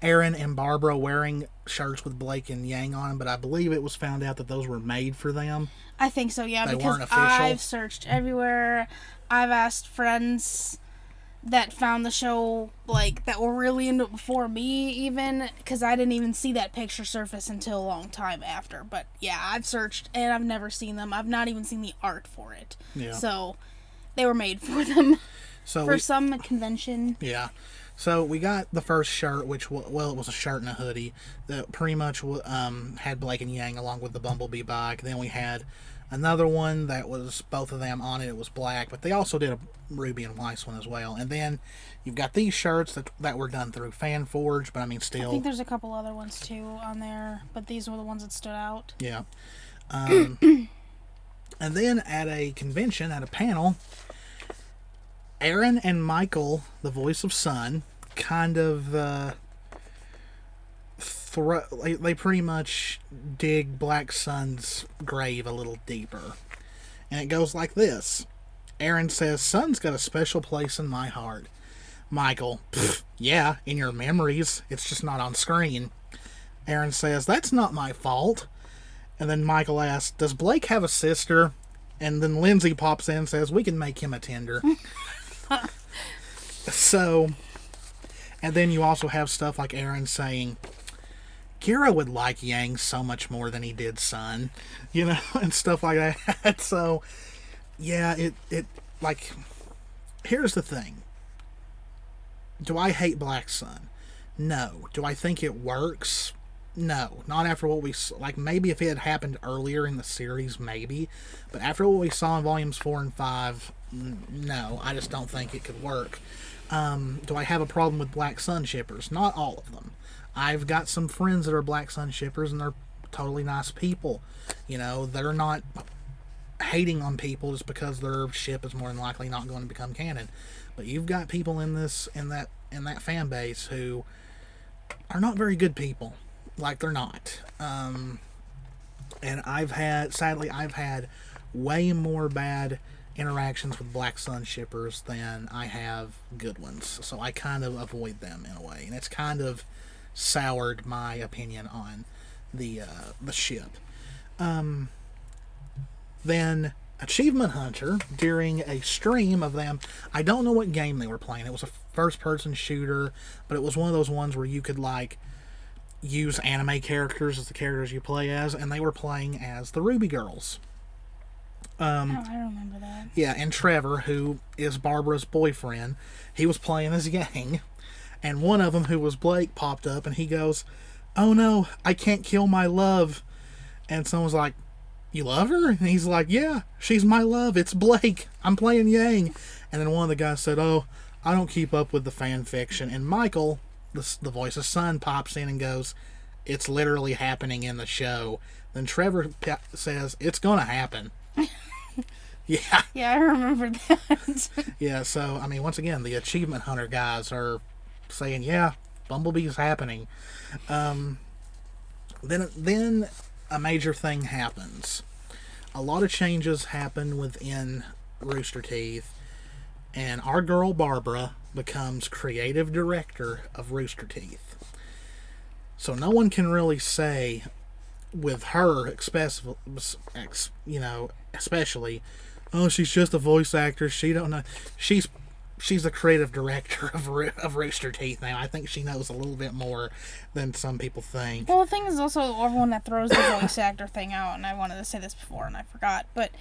Aaron and Barbara wearing shirts with Blake and Yang on them, but I believe it was found out that those were made for them. I think so, yeah, They because weren't official. I've searched everywhere. I've asked friends that found the show, that were really into it before me, even, because I didn't even see that picture surface until a long time after. But yeah, I've searched and I've never seen them. I've not even seen the art for it. Yeah. So they were made for them. So some convention. Yeah. So we got the first shirt, which, it was a shirt and a hoodie that pretty much had Blake and Yang along with the Bumblebee bike. Then we had another one that was both of them on it. It was black, but they also did a Ruby and Weiss one as well. And then you've got these shirts that were done through FanForge, but I mean, still. I think there's a couple other ones too on there, but these were the ones that stood out. Yeah. And then at a convention, at a panel, Aaron and Michael, the voice of Sun, kind of they pretty much dig Black Sun's grave a little deeper. And it goes like this. Aaron says, Sun's got a special place in my heart. Michael, yeah, in your memories. It's just not on screen. Aaron says, that's not my fault. And then Michael asks, does Blake have a sister? And then Lindsay pops in and says, we can make him a Tinder. So, and then you also have stuff like Aaron saying, Kira would like Yang so much more than he did Sun, you know, and stuff like that. So, yeah, it like, here's the thing. Do I hate Black Sun? No. Do I think it works? No. Not after what we, like, maybe if it had happened earlier in the series, maybe. But after what we saw in volumes 4 and 5, no, I just don't think it could work. Do I have a problem with Black Sun shippers? Not all of them. I've got some friends that are Black Sun shippers, and they're totally nice people. You know, they're not hating on people just because their ship is more than likely not going to become canon. But you've got people in that fan base who are not very good people. Like, they're not. And I've had way more bad interactions with Black Sun shippers than I have good ones. So I kind of avoid them in a way. And it's kind of soured my opinion on the ship. Then Achievement Hunter, during a stream of them, I don't know what game they were playing. It was a first-person shooter, but it was one of those ones where you could, like, use anime characters as the characters you play as, and they were playing as the RWBY girls. I remember that. Yeah, and Trevor, who is Barbara's boyfriend, he was playing as Yang, and one of them, who was Blake, popped up, and he goes, oh no, I can't kill my love. And someone's like, you love her? And he's like, yeah, she's my love, it's Blake, I'm playing Yang. And then one of the guys said, oh, I don't keep up with the fan fiction. And Michael, the voice of Sun, pops in and goes, it's literally happening in the show. Then Trevor says, it's gonna happen. Yeah. Yeah, I remember that. Yeah, so, I mean, once again, the Achievement Hunter guys are saying, yeah, Bumblebee's happening. Then a major thing happens. A lot of changes happen within Rooster Teeth, and our girl Barbara becomes creative director of Rooster Teeth. So no one can really say with her, especially, oh, she's just a voice actor. She don't know. She's the creative director of Rooster Teeth now. I think she knows a little bit more than some people think. Well, the thing is also everyone that throws the voice actor thing out, and I wanted to say this before and I forgot, but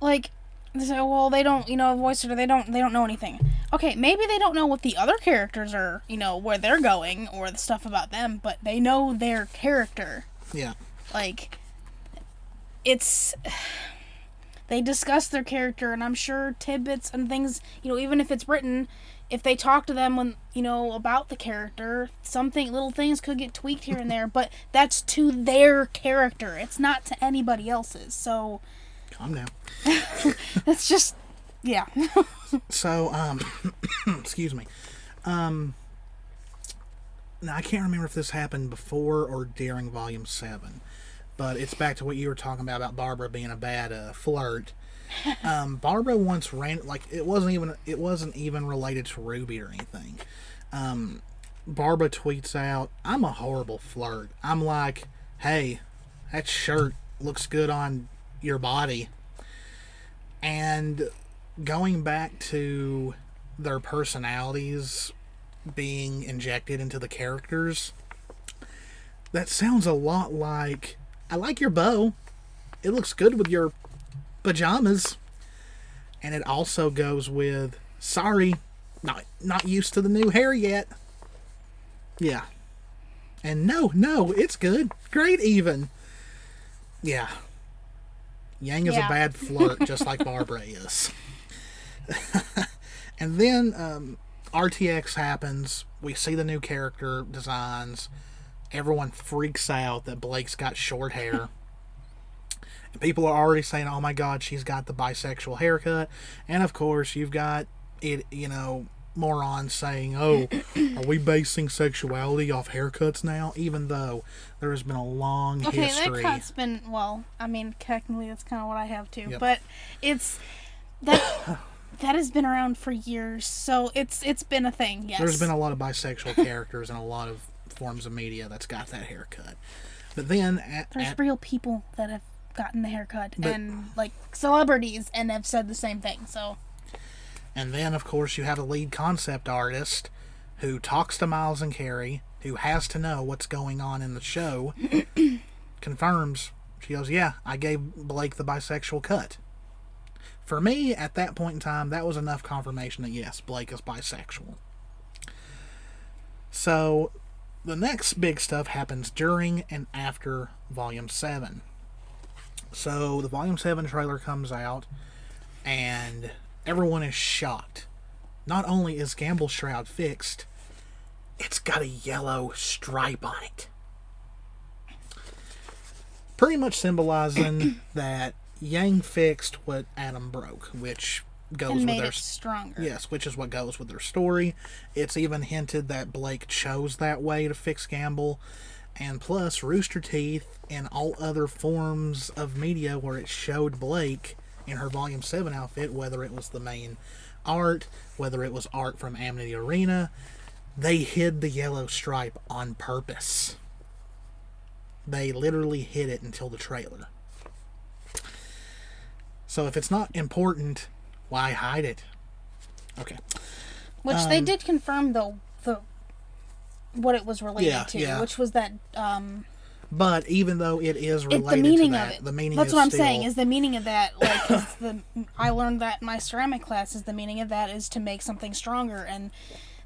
like they say, well, they don't, voice actor, they don't know anything. Okay, maybe they don't know what the other characters are, where they're going or the stuff about them, but they know their character. Yeah. Like, it's, they discuss their character, and I'm sure tidbits and things, even if it's written, if they talk to them when, about the character, little things could get tweaked here and there, but that's to their character. It's not to anybody else's, so. Calm down. That's just, yeah. So, excuse me. Now, I can't remember if this happened before or during Volume 7. But it's back to what you were talking about Barbara being a bad flirt. Barbara once ran, like, it wasn't even related to RWBY or anything. Barbara tweets out, I'm a horrible flirt. I'm like, hey, that shirt looks good on your body. And going back to their personalities being injected into the characters, that sounds a lot like, I like your bow. It looks good with your pajamas. And it also goes with, sorry, not used to the new hair yet. Yeah. And no, it's good. Great even. Yeah. Yang is a bad flirt, just like Barbara is. And then RTX happens. We see the new character designs. Everyone freaks out that Blake's got short hair. And people are already saying, oh my god, she's got the bisexual haircut. And of course, you've got it, morons saying, "Oh, are we basing sexuality off haircuts now?" Even though there has been a long history. That cut's been, well, I mean, technically that's kind of what I have too. Yep. But it's that that has been around for years, so it's been a thing. Yes, There's been a lot of bisexual characters in a lot of forms of media that's got that haircut. But then there's real people that have gotten the haircut, and like celebrities, and have said the same thing. So. And then, of course, you have a lead concept artist who talks to Miles and Carrie, who has to know what's going on in the show, confirms. She goes, "Yeah, I gave Blake the bisexual cut." For me, at that point in time, that was enough confirmation that, yes, Blake is bisexual. So, the next big stuff happens during and after Volume 7. So, the Volume 7 trailer comes out, and everyone is shocked. Not only is Gamble's shroud fixed, it's got a yellow stripe on it. Pretty much symbolizing that Yang fixed what Adam broke, which goes and with made their it stronger. Yes, which is what goes with their story. It's even hinted that Blake chose that way to fix Gamble. And plus, Rooster Teeth and all other forms of media where it showed Blake in her Volume 7 outfit, whether it was the main art, whether it was art from Amity Arena, they hid the yellow stripe on purpose. They literally hid it until the trailer. So if it's not important, why hide it? Okay. Which they did confirm, though, what it was related to, yeah. which was that... But even though it is related the meaning to that, of it. the meaning That's is what I'm still, saying, is the meaning of that, like, 'cause I learned that in my ceramic classes, the meaning of that is to make something stronger, and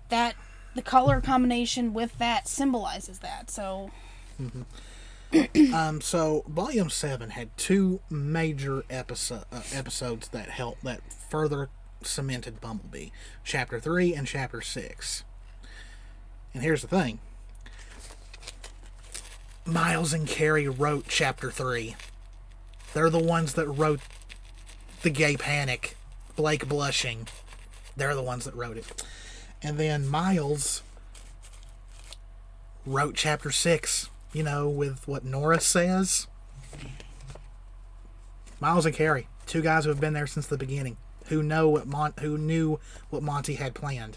that, the color combination with that symbolizes that, so... So Volume 7 had two major episodes that further cemented Bumblebee. Chapter 3 and Chapter 6. And here's the thing. Miles and Carrie wrote Chapter 3. They're the ones that wrote the gay panic, Blake blushing. They're the ones that wrote it. And then Miles wrote Chapter 6. You know, with what Nora says. Miles and Carrie, two guys who have been there since the beginning, who knew what Monty had planned.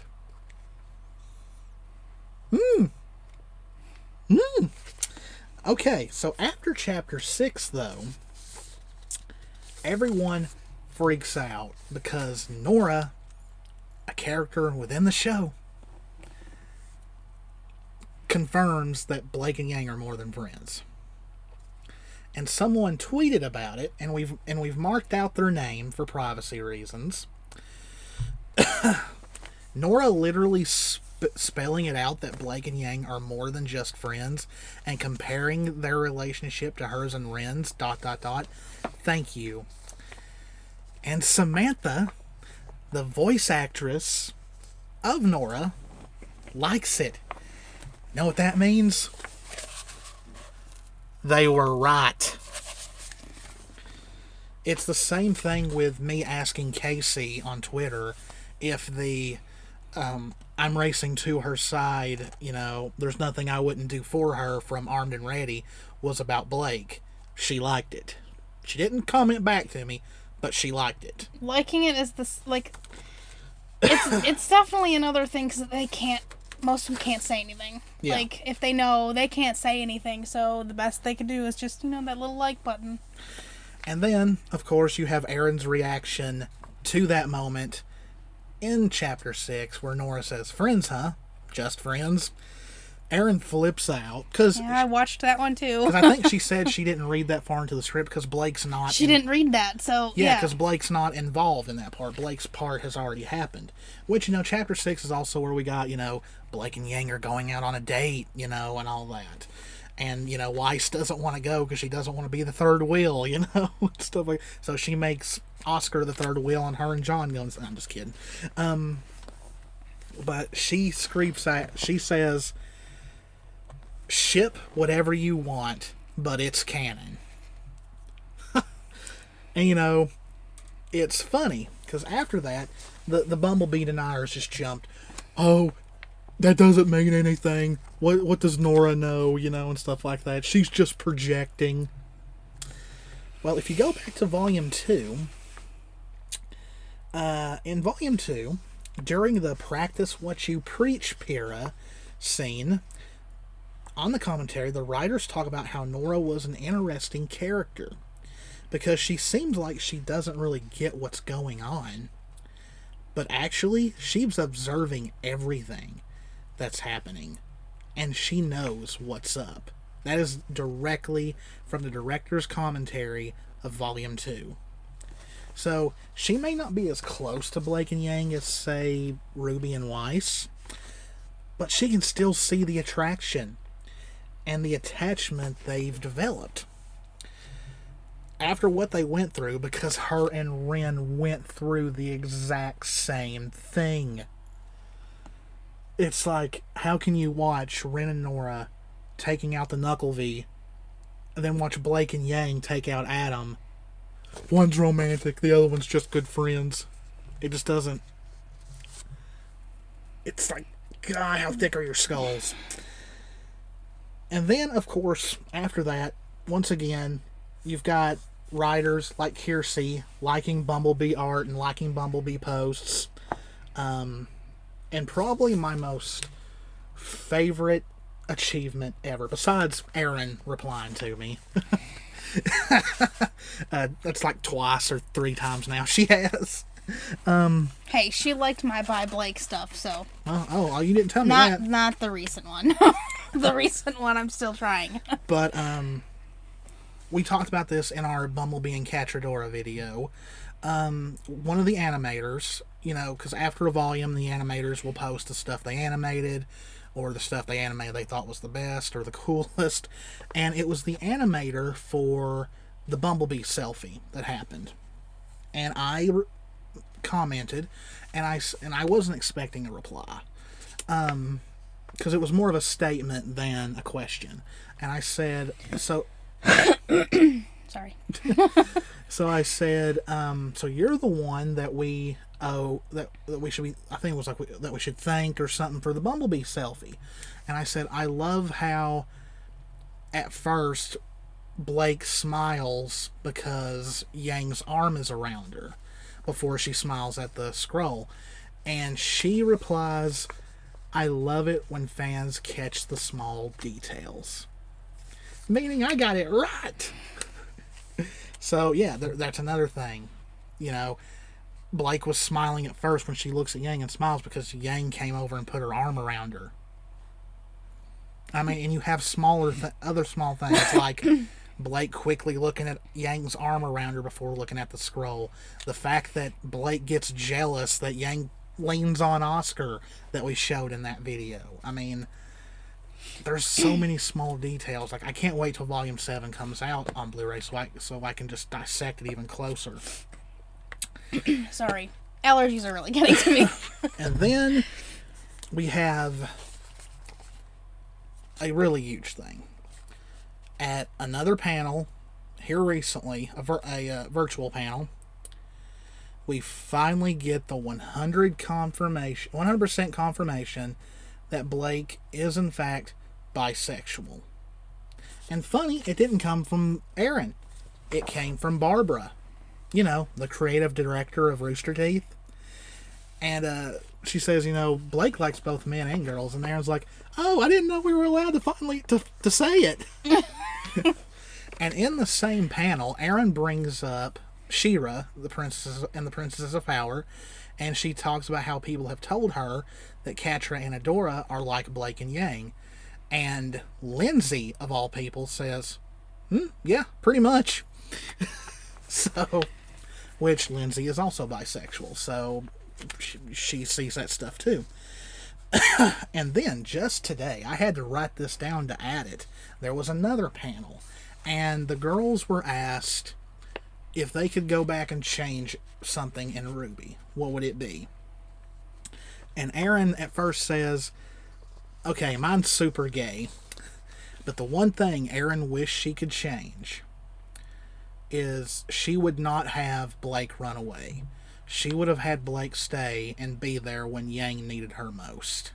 Okay, so after Chapter 6, though, everyone freaks out because Nora, a character within the show, confirms that Blake and Yang are more than friends. And someone tweeted about it, and we've marked out their name for privacy reasons. Nora literally spelling it out that Blake and Yang are more than just friends, and comparing their relationship to hers and Ren's ... Thank you. And Samantha, the voice actress of Nora, likes it. Know what that means? They were right. It's the same thing with me asking Casey on Twitter if the I'm racing to her side, you know, there's nothing I wouldn't do for her from Armed and Ready was about Blake. She liked it. She didn't comment back to me, but she liked it. Liking it is this, like... It's definitely another thing, because most of them can't say anything. Yeah. Like, if they know, they can't say anything, so the best they can do is just, that little like button. And then, of course, you have Aaron's reaction to that moment in Chapter 6, where Nora says, "Friends, huh? Just friends?" Aaron flips out, because Yeah, I watched that one, too. I think she said she didn't read that far into the script, because Blake's not... She didn't read that, so, Yeah, yeah. because Blake's not involved in that part. Blake's part has already happened. Which, Chapter 6 is also where we got, Blake and Yang are going out on a date, and all that. And, Weiss doesn't want to go because she doesn't want to be the third wheel, stuff like... So she makes Oscar the third wheel, and her and John go... I'm just kidding. But she says, "Ship whatever you want, but it's canon." And, it's funny Because after that, the Bumblebee deniers just jumped. Oh, that doesn't mean anything. What does Nora know, and stuff like that. She's just projecting. Well, if you go back to Volume 2, in Volume 2, during the Practice What You Preach Pyrrha scene, on the commentary, the writers talk about how Nora was an interesting character because she seems like she doesn't really get what's going on, but actually she's observing everything that's happening and she knows what's up. That is directly from the director's commentary of Volume 2. So she may not be as close to Blake and Yang as, say, Ruby and Weiss, but she can still see the attraction and the attachment they've developed. After what they went through, because her and Ren went through the exact same thing. It's like, how can you watch Ren and Nora taking out the Knuckle V, and then watch Blake and Yang take out Adam? One's romantic, the other one's just good friends. It just doesn't... It's like, God, how thick are your skulls? And then, of course, after that, once again, you've got writers like Kiersey liking Bumblebee art and liking Bumblebee posts. And probably my most favorite achievement ever, besides Erin replying to me. That's like twice or 3 times now she has. Hey, she liked my Bye Blake stuff, so... Oh, you didn't tell me that. Not the recent one. The recent one I'm still trying. But, we talked about this in our Bumblebee and Catradora video. One of the animators, because after a volume, the animators will post the stuff they animated, or the stuff they animated they thought was the best or the coolest. And it was the animator for the Bumblebee selfie that happened. And I commented, and I wasn't expecting a reply. Because it was more of a statement than a question. And I said, so... Sorry. So I said, so you're the one that we owe, that we should be, I think it was like that we should thank or something for the Bumblebee selfie. And I said, I love how at first Blake smiles because Yang's arm is around her before she smiles at the scroll. And she replies, I love it when fans catch the small details. Meaning I got it right. So, yeah, that's another thing. Blake was smiling at first when she looks at Yang and smiles because Yang came over and put her arm around her. I mean, and you have other small things like Blake quickly looking at Yang's arm around her before looking at the scroll. The fact that Blake gets jealous that Yang leans on Oscar that we showed in that video. I mean... There's so many small details. Like, I can't wait till Volume 7 comes out on Blu-ray so I can just dissect it even closer. Sorry. Allergies are really getting to me. And then we have a really huge thing. At another panel here recently, a virtual panel, we finally get the 100% confirmation that Blake is in fact bisexual. And funny, it didn't come from Erin. It came from Barbara, the creative director of Rooster Teeth. And she says, Blake likes both men and girls. And Erin's like, oh, I didn't know we were allowed to finally to say it. And in the same panel, Erin brings up She-Ra, the Princesses of Power, and she talks about how people have told her that Catra and Adora are like Blake and Yang. And Lindsay, of all people, says, yeah, pretty much. So, which Lindsay is also bisexual, so she sees that stuff too. And then, just today, I had to write this down to add it. There was another panel, and the girls were asked if they could go back and change something in RWBY, what would it be? And Erin at first says, okay, mine's super gay, but the one thing Erin wished she could change is she would not have Blake run away. she would have had Blake stay and be there when Yang needed her most.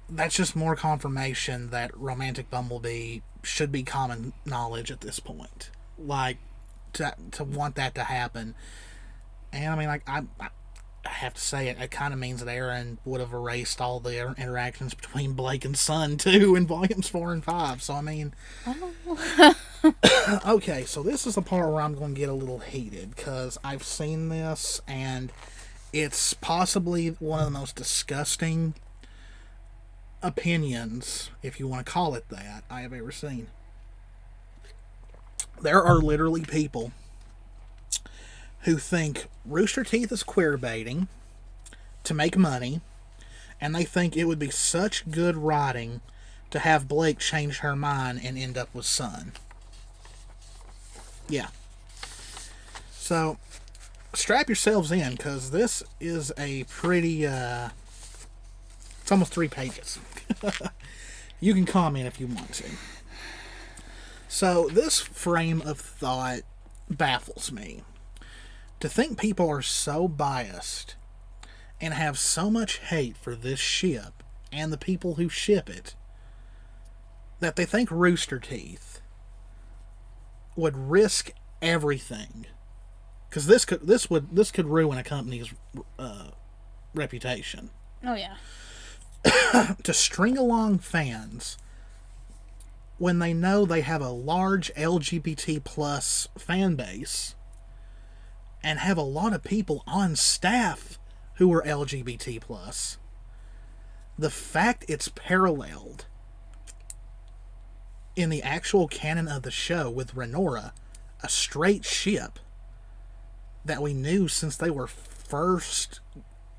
That's just more confirmation that romantic Bumblebee should be common knowledge at this point. Like, to want that to happen. And I mean, like, I have to say it kind of means that Aaron would have erased all the interactions between Blake and Sun too in volumes 4 and 5. So I mean, okay, so this is the part where I'm going to get a little heated because I've seen this and it's possibly one of the most disgusting opinions, if you want to call it that, I have ever seen. There are literally people who think Rooster Teeth is queer baiting to make money, and they think it would be such good writing to have Blake change her mind and end up with Sun. Yeah. So, strap yourselves in, because this is a pretty, it's almost 3 pages. You can comment if you want to. So, this frame of thought baffles me. To think people are so biased and have so much hate for this ship and the people who ship it that they think Rooster Teeth would risk everything, because this could ruin a company's reputation. Oh yeah. To string along fans when they know they have a large LGBT plus fan base and have a lot of people on staff who are LGBT plus. The fact it's paralleled in the actual canon of the show with Renora, a straight ship that we knew since they were first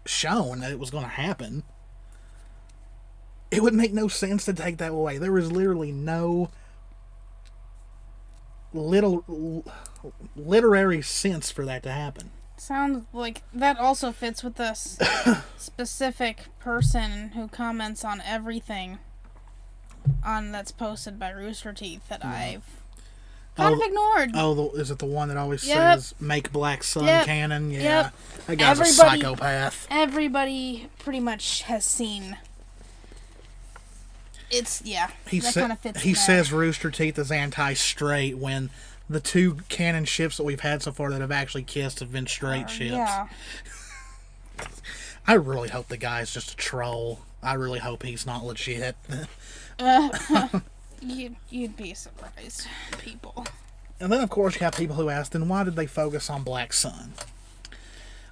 shown that it was going to happen, it would make no sense to take that away. There was literally no literary sense for that to happen. Sounds like that also fits with this specific person who comments on everything that's posted by Rooster Teeth that I've kind of ignored. Oh, is it the one that always Yep. says "Make Black Sun canon"? Yeah, Yep. that guy's a psychopath. Everybody pretty much has seen. It's that kind of fits. He says Rooster Teeth is anti-straight when the 2 canon ships that we've had so far that have actually kissed have been straight ships. Yeah. I really hope the guy's just a troll. I really hope he's not legit. You'd be surprised, people. And then, of course, you have people who ask, then why did they focus on Black Sun?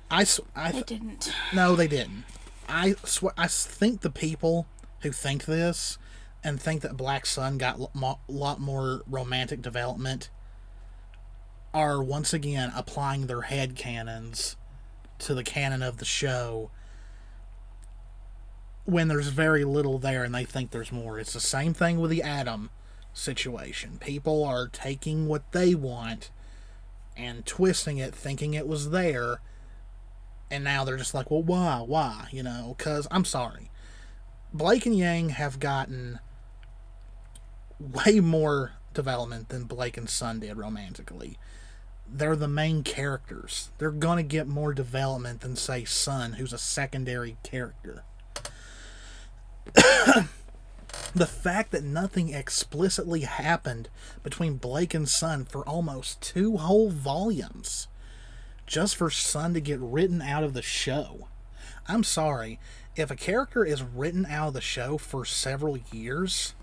They didn't. No, they didn't. I think the people who think this and think that Black Sun got a lot more romantic development are once again applying their headcanons to the canon of the show when there's very little there and they think there's more. It's the same thing with the Atom situation. People are taking what they want and twisting it, thinking it was there, and now they're just like, well, why? You know, because I'm sorry. Blake and Yang have gotten way more development than Blake and Sun did romantically. They're the main characters. They're going to get more development than, say, Sun, who's a secondary character. The fact that nothing explicitly happened between Blake and Sun for almost 2 whole volumes, just for Sun to get written out of the show. I'm sorry, if a character is written out of the show for several years,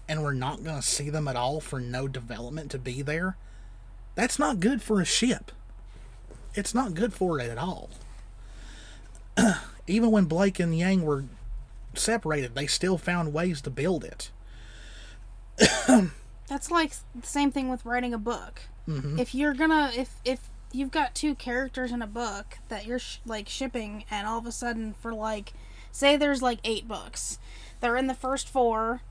and we're not going to see them at all for no development to be there, that's not good for a ship. It's not good for it at all. Even when Blake and Yang were separated, they still found ways to build it. That's like the same thing with writing a book. Mm-hmm. If you're gonna, if you've got 2 characters in a book that you're shipping, and all of a sudden for say there's 8 books, they're in the first 4,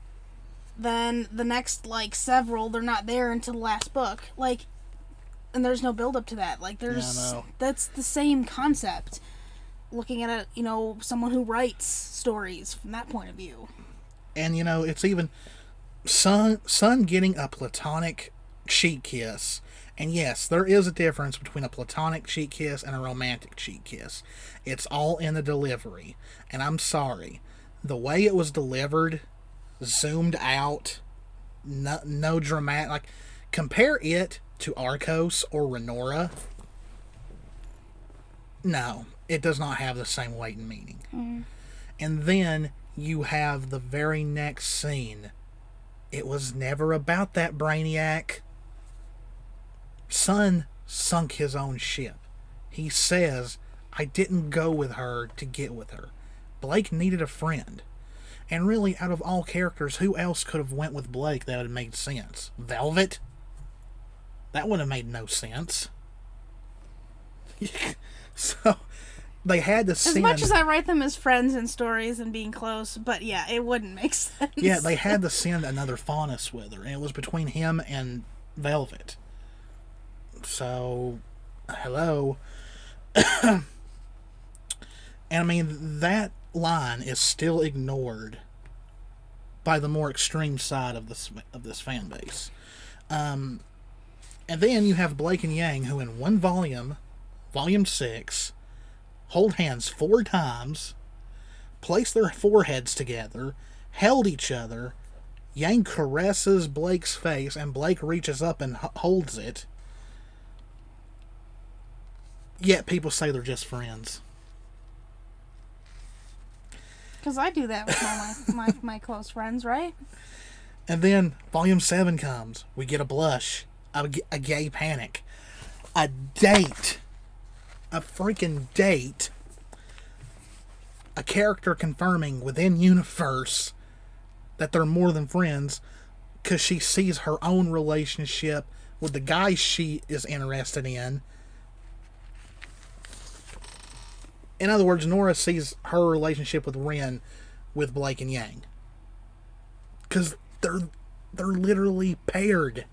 then the next several they're not there until the last book, and there's no build up to that. That's the same concept. Looking at someone who writes stories from that point of view. And, it's even Sun getting a platonic cheek kiss And yes, there is a difference between a platonic cheek kiss and a romantic cheek kiss. It's all in the delivery. And I'm sorry. The way it was delivered, zoomed out, no dramatic... Like, compare it to Arcos or Renora. No, it does not have the same weight and meaning. Mm. And then you have the very next scene. It was never about that Brainiac. Sun sunk his own ship. He says, I didn't go with her to get with her. Blake needed a friend. And really, out of all characters, who else could have went with Blake that would have made sense? Velvet? That would have made no sense. So, they had to send... As much as I write them as friends in stories and being close, but yeah, it wouldn't make sense. Yeah, they had to send another Faunus with her, and it was between him and Velvet. So, hello. And I mean, that line is still ignored by the more extreme side of this fan base. And then you have Blake and Yang, who in one volume, volume 6, hold hands 4 times, place their foreheads together, held each other. Yang caresses Blake's face, and Blake reaches up and holds it. Yet people say they're just friends. Because I do that with all my close friends, right? And then volume 7 comes. We get a blush. A gay panic. A date. A freaking date. A character confirming within universe that they're more than friends because she sees her own relationship with the guy she is interested in. In other words, Nora sees her relationship with Ren with Blake and Yang. Because they're literally paired.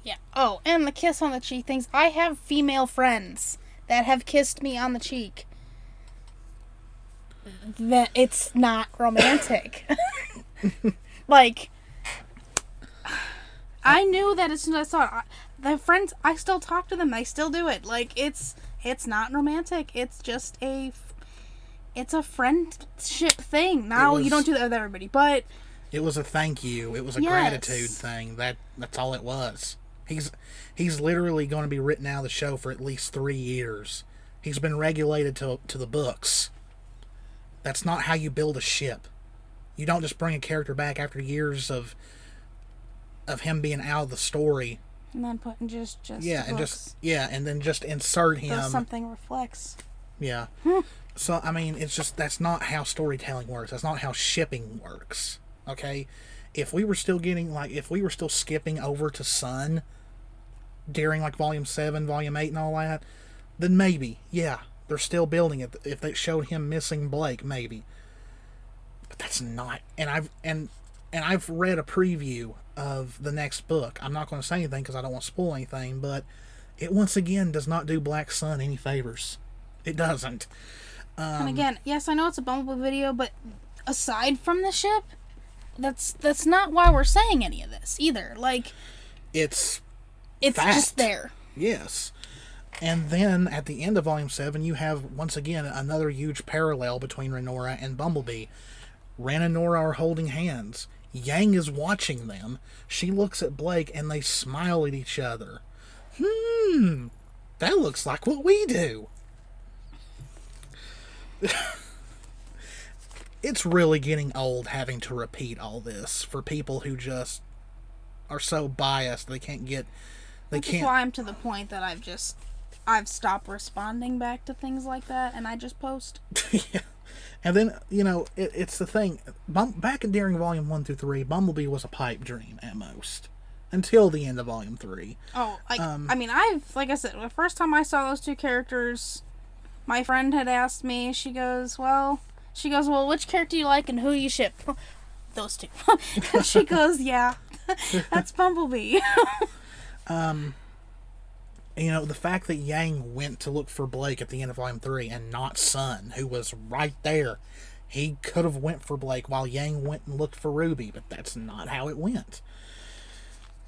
Yeah. Oh, and the kiss on the cheek things. I have female friends that have kissed me on the cheek. That it's not romantic. Like, I knew that as soon as I saw it. The friends, I still talk to them. They still do it. Like, it's not romantic. It's just it's a friendship thing. Now, you don't do that with everybody, but... It was a thank you. It was a gratitude thing. That's all it was. He's literally going to be written out of the show for at least 3 years. He's been regulated to the books. That's not how you build a ship. You don't just bring a character back after years of him being out of the story. And then put in just yeah, and books. and then just insert him. So something reflects. Yeah. So I mean, it's just that's not how storytelling works. That's not how shipping works. Okay, if we were still skipping over to Sun during like volume 7, volume 8, and all that, then maybe, yeah, they're still building it. If they showed him missing Blake, maybe. But that's not. And I've read a preview of the next book. I'm not going to say anything because I don't want to spoil anything, but it once again does not do Black Sun any favors. It doesn't. And again, yes, I know it's a Bumblebee video, but aside from the ship, that's not why we're saying any of this either. Like, it's fact. Just there. Yes. And then at the end of volume 7, you have once again another huge parallel between Renora and Bumblebee. Ren and Nora are holding hands. Yang is watching them. She looks at Blake and they smile at each other. That looks like what we do. It's really getting old having to repeat all this for people who just are so biased they can't get... That's why I'm to the point that I've stopped responding back to things like that, and I just post. Yeah. And then, it's the thing. Back during Volume 1 through 3, Bumblebee was a pipe dream at most. Until the end of Volume 3. Oh, like I said, the first time I saw those two characters, my friend had asked me, she goes, well, which character do you like and who you ship? Those two. And she goes, yeah, that's Bumblebee. The fact that Yang went to look for Blake at the end of Volume 3 and not Sun, who was right there. He could have went for Blake while Yang went and looked for Ruby, but that's not how it went.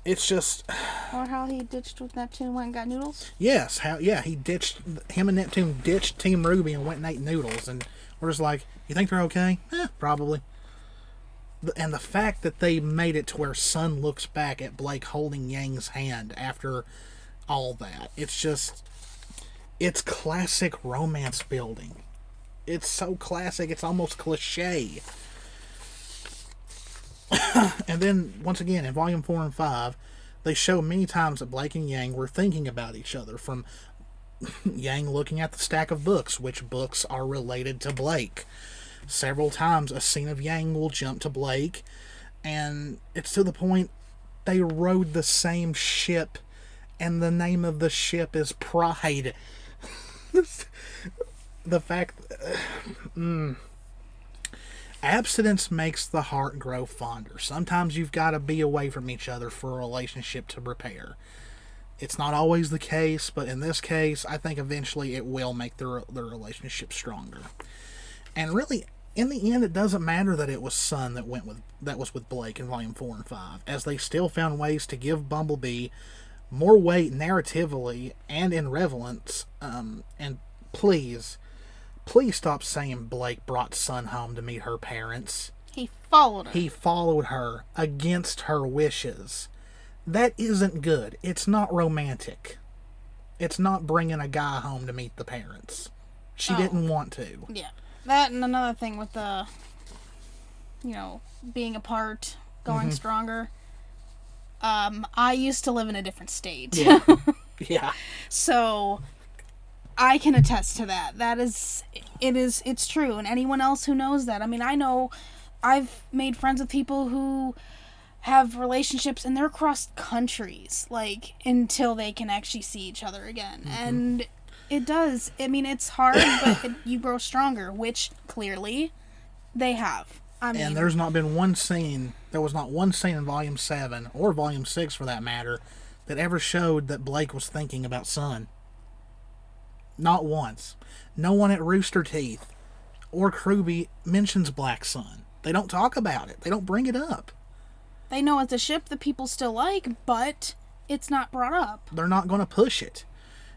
It's just, Or how he ditched with Neptune and went and got noodles. yes, him and Neptune ditched Team RWBY and went and ate noodles, and we're just like, you think they're okay? Probably. And the fact that they made it to where Sun looks back at Blake holding Yang's hand after all that, it's classic romance building. It's so classic, it's almost cliche. And then, once again, in Volume 4 and 5, they show many times that Blake and Yang were thinking about each other, from Yang looking at the stack of books, which books are related to Blake. Several times, a scene of Yang will jump to Blake, and it's to the point they rode the same ship, and the name of the ship is Pride. The fact... Abstinence makes the heart grow fonder. Sometimes you've got to be away from each other for a relationship to repair. It's not always the case, but in this case, I think eventually it will make the relationship stronger. And really, in the end, it doesn't matter that it was Sun that was with Blake in Volume 4 and 5, as they still found ways to give Bumblebee more weight narratively and in relevance. And please stop saying Blake brought Sun home to meet her parents. He followed her. He followed her against her wishes. That isn't good. It's not romantic. It's not bringing a guy home to meet the parents. She didn't want to. Yeah. That and another thing with the, being apart, going stronger. I used to live in a different state. Yeah. Yeah. So I can attest to that. It's true. And anyone else who knows that. I mean, I know I've made friends with people who have relationships and they're across countries, until they can actually see each other again. And it does. I mean, it's hard, but you grow stronger, which clearly they have. And there's not been one scene, there was not one scene in Volume 7, or Volume 6 for that matter, that ever showed that Blake was thinking about Sun. Not once. No one at Rooster Teeth or CRWBY mentions Black Sun. They don't talk about it. They don't bring it up. They know it's a ship that people still like, but it's not brought up. They're not going to push it.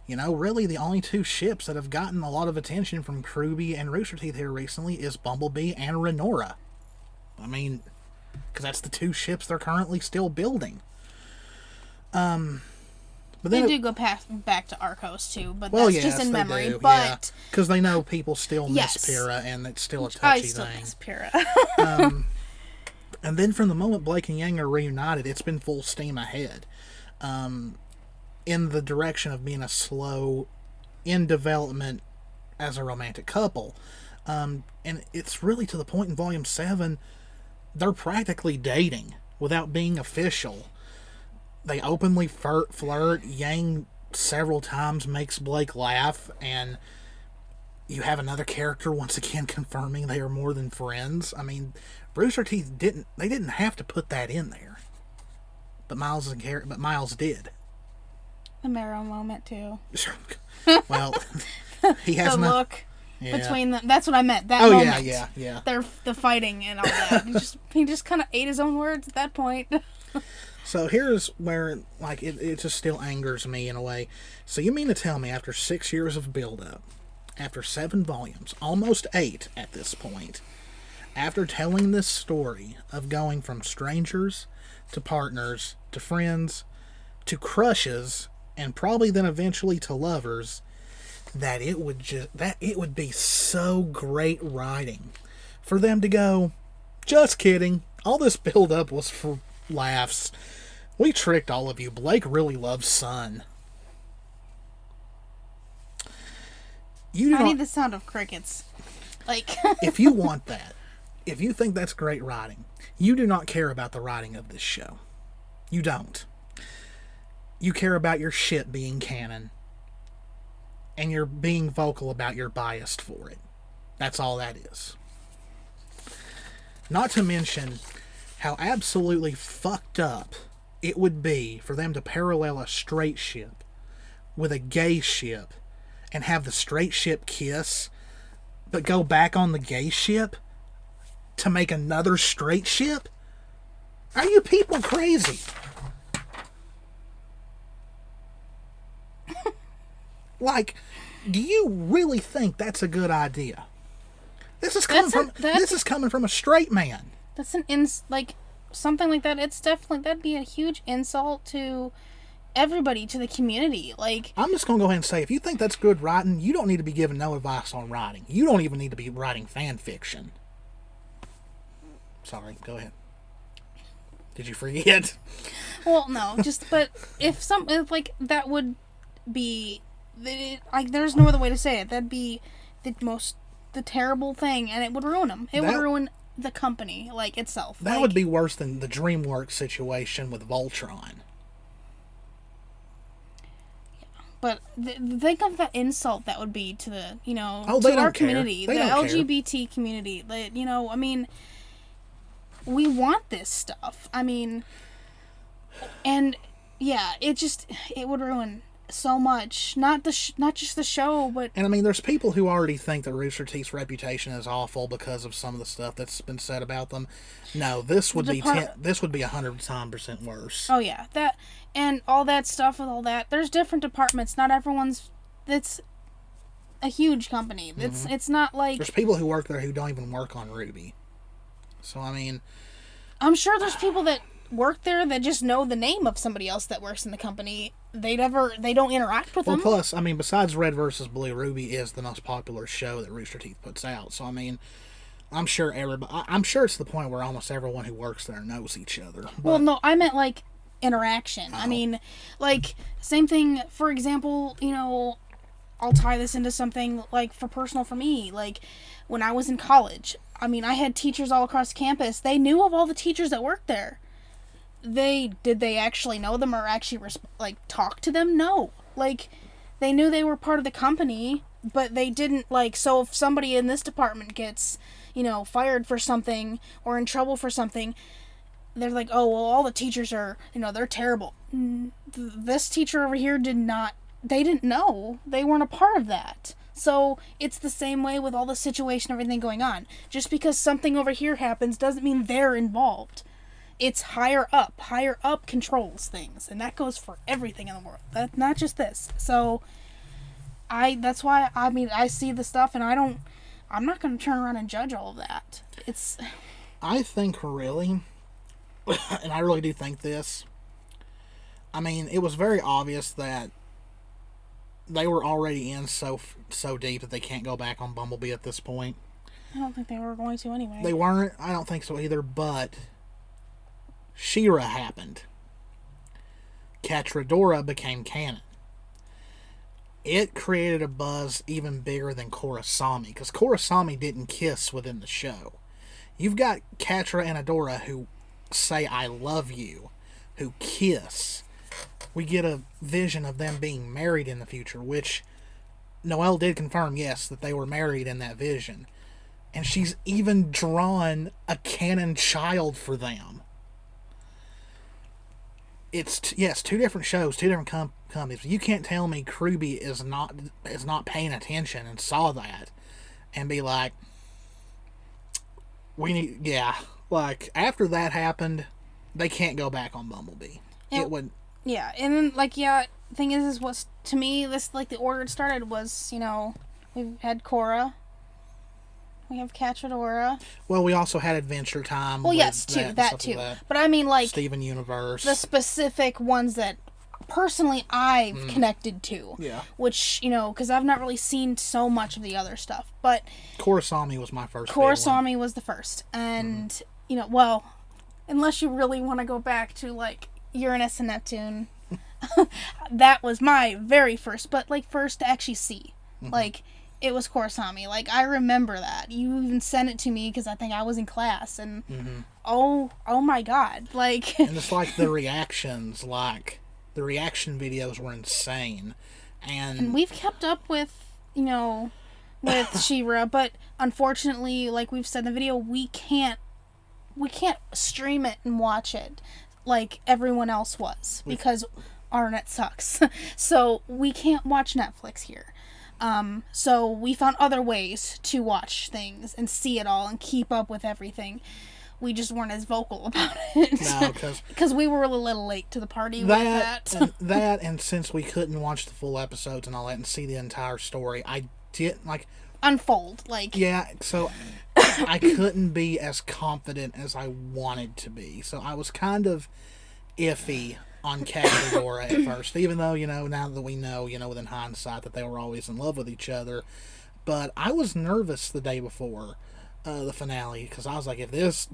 Really the only two ships that have gotten a lot of attention from CRWBY and Rooster Teeth here recently is Bumblebee and Renora. I mean, because that's the two ships they're currently still building. But they do go back to Arcos too, but well, that's just in memory. Do, but because they know people still miss Pyrrha, and it's still a touchy thing. I still miss Pyrrha. And then from the moment Blake and Yang are reunited, it's been full steam ahead, in the direction of being a slow in development as a romantic couple. And it's really to the point in Volume 7, they're practically dating without being official. They openly flirt. Yang several times makes Blake laugh, and you have another character once again confirming they are more than friends. I mean, Rooster Teeth didn't have to put that in there, but Miles did. The Marrow moment too. Well, he has the enough. Look Yeah. between them. That's what I meant. That moment. Yeah. The fighting and all that. He just kind of ate his own words at that point. So here's where, it just still angers me in a way. So you mean to tell me after 6 years of build-up, after 7 volumes, almost 8 at this point, after telling this story of going from strangers to partners to friends to crushes and probably then eventually to lovers, that it would be so great writing for them to go, just kidding, all this build-up was for laughs. We tricked all of you. Blake really loves Sun. I need the sound of crickets. If you want that, if you think that's great writing, you do not care about the writing of this show. You don't. You care about your shit being canon. And you're being vocal about your bias for it. That's all that is. Not to mention how absolutely fucked up it would be for them to parallel a straight ship with a gay ship and have the straight ship kiss, but go back on the gay ship to make another straight ship? Are you people crazy? Like, do you really think that's a good idea? This is coming from a straight man. That's like something like that. It's definitely, that'd be a huge insult to everybody, to the community. Like, I'm just gonna go ahead and say, if you think that's good writing, you don't need to be giving no advice on writing. You don't even need to be writing fan fiction. Sorry, go ahead. Did you forget? Well, no, but if like that would be, like, there's no other way to say it. That'd be the terrible thing, and it would ruin them. It would ruin the company, like, itself. That would be worse than the DreamWorks situation with Voltron. But think of the insult that would be to the, to our community, the LGBT community. I mean, we want this stuff. I mean, and yeah, it would ruin so much. Not just the show, but... And I mean, there's people who already think that Rooster Teeth's reputation is awful because of some of the stuff that's been said about them. No, this would be 100% worse. Oh yeah, that and all that stuff with all that. There's different departments. Not everyone's. It's a huge company. It's not like... There's people who work there who don't even work on RWBY. So I mean, I'm sure there's people that work there that just know the name of somebody else that works in the company. They don't interact with them. Well, plus, I mean, besides Red vs. Blue, RWBY is the most popular show that Rooster Teeth puts out. So I mean, I'm sure it's the point where almost everyone who works there knows each other. But... Well, no, I meant like interaction. I mean, like, same thing. For example, I'll tie this into something like for me. Like, when I was in college, I mean, I had teachers all across campus. They knew of all the teachers that worked there. Did they actually know them or actually talk to them? No. Like, they knew they were part of the company, but they didn't, like, so if somebody in this department gets, fired for something or in trouble for something, they're like, oh, well, all the teachers are, they're terrible. This teacher over here they didn't know. They weren't a part of that. So it's the same way with all the situation, everything going on. Just because something over here happens doesn't mean they're involved. It's higher up. Higher up controls things, and that goes for everything in the world. That's not just this. So that's why, I mean, I see the stuff, and I'm not going to turn around and judge all of that. I think really, and I really do think this, I mean, it was very obvious that they were already in so deep that they can't go back on Bumblebee at this point. I don't think they were going to anyway. They weren't. I don't think so either, but She-Ra happened. Catradora became canon. It created a buzz even bigger than Korrasami, because Korrasami didn't kiss within the show. You've got Catra and Adora who say I love you, who kiss. We get a vision of them being married in the future, which Noelle did confirm, yes, that they were married in that vision. And she's even drawn a canon child for them. It's two different shows, two different companies. You can't tell me CRWBY is not paying attention and saw that and be like, like, after that happened, they can't go back on Bumblebee. It would. Yeah, and then, thing is what's, to me, this, the order it started was, we've had Korra, we have Catradora. Well, we also had Adventure Time. Well, yes, that too. But I mean, Steven Universe. The specific ones that, personally, I've connected to. Yeah. Which, because I've not really seen so much of the other stuff, but... Korrasami was my first. Korrasami was the first. And, well, unless you really want to go back to, Uranus and Neptune, that was my very first, but first to actually see. It was Korrasami. I remember that. You even sent it to me because I think I was in class, and oh my god. And it's the reactions, the reaction videos were insane. And we've kept up with She-Ra, but unfortunately, like we've said in the video, we can't stream it and watch it like everyone else was, because our net sucks. So we can't watch Netflix here. So we found other ways to watch things and see it all and keep up with everything. we just weren't as vocal about it. No, because we were a little late to the party with that. And since we couldn't watch the full episodes and all that and see the entire story, I didn't like unfold like. Yeah, so I couldn't be as confident as I wanted to be. So I was kind of iffy on Cachadora at first, even though, now that we know, within hindsight that they were always in love with each other. But I was nervous the day before the finale, because I was like,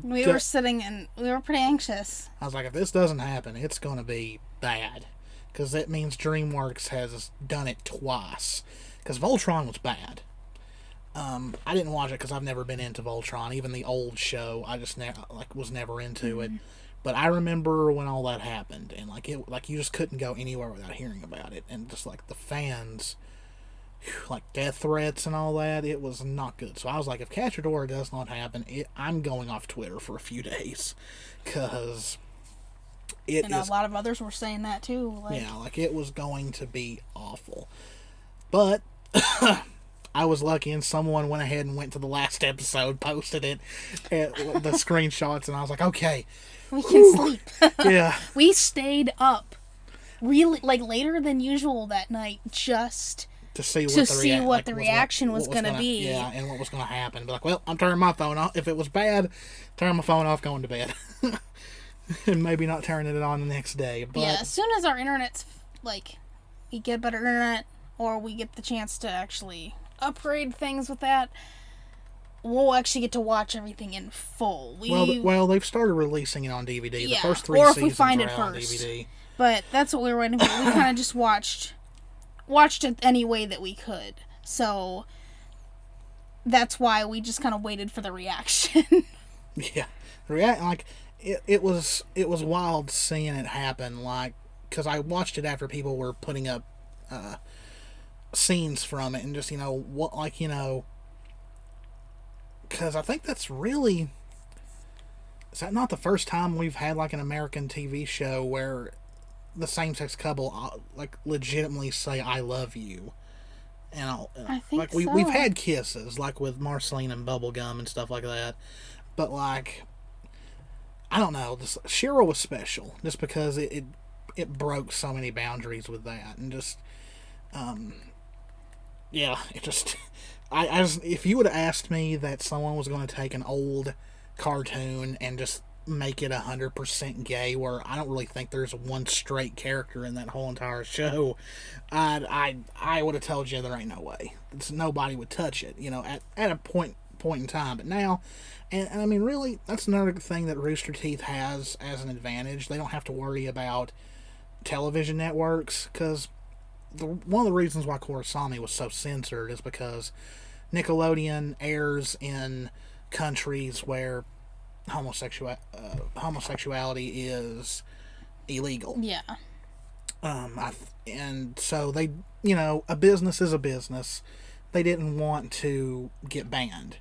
we were sitting and we were pretty anxious. I was like, if this doesn't happen, it's going to be bad, because that means DreamWorks has done it twice, because Voltron was bad. I didn't watch it because I've never been into Voltron, even the old show. I just was never into it. But I remember when all that happened, and you just couldn't go anywhere without hearing about it, and just like the fans, like death threats and all that, it was not good. So I was like, if Cachadora does not happen, I'm going off Twitter for a few days, because a lot of others were saying that too. It was going to be awful. But I was lucky, and someone went ahead and went to the last episode, posted it, the screenshots, and I was like, okay. We can sleep. Yeah. We stayed up really, later than usual that night just to see what the reaction was going to be. Yeah, and what was going to happen. Be like, well, I'm turning my phone off. If it was bad, turn my phone off, going to bed. And maybe not turning it on the next day. But yeah, as soon as our internet's, we get better internet, or we get the chance to actually upgrade things with that, we'll actually get to watch everything in full. Well, they've started releasing it on DVD. Yeah, the first 3 or if seasons we find are it out on first. DVD. But that's what we were waiting for. We kind of just watched it any way that we could. So that's why we just kind of waited for the reaction. Yeah, it was wild seeing it happen. Because I watched it after people were putting up scenes from it, and just because I think that's really, is that not the first time we've had an American TV show where the same-sex couple legitimately say "I love you"? And I think so. We've had kisses with Marceline and Bubblegum and stuff like that, but I don't know. Shira was special just because it broke so many boundaries with that, and just it just. If you would have asked me that someone was going to take an old cartoon and just make it 100% gay, where I don't really think there's one straight character in that whole entire show, I would have told you there ain't no way. Nobody would touch it, at a point in time. But now, and I mean, really, that's another thing that Rooster Teeth has as an advantage. They don't have to worry about television networks, because one of the reasons why Korosami was so censored is because Nickelodeon airs in countries where homosexuality is illegal. Yeah. And so they, a business is a business. They didn't want to get banned.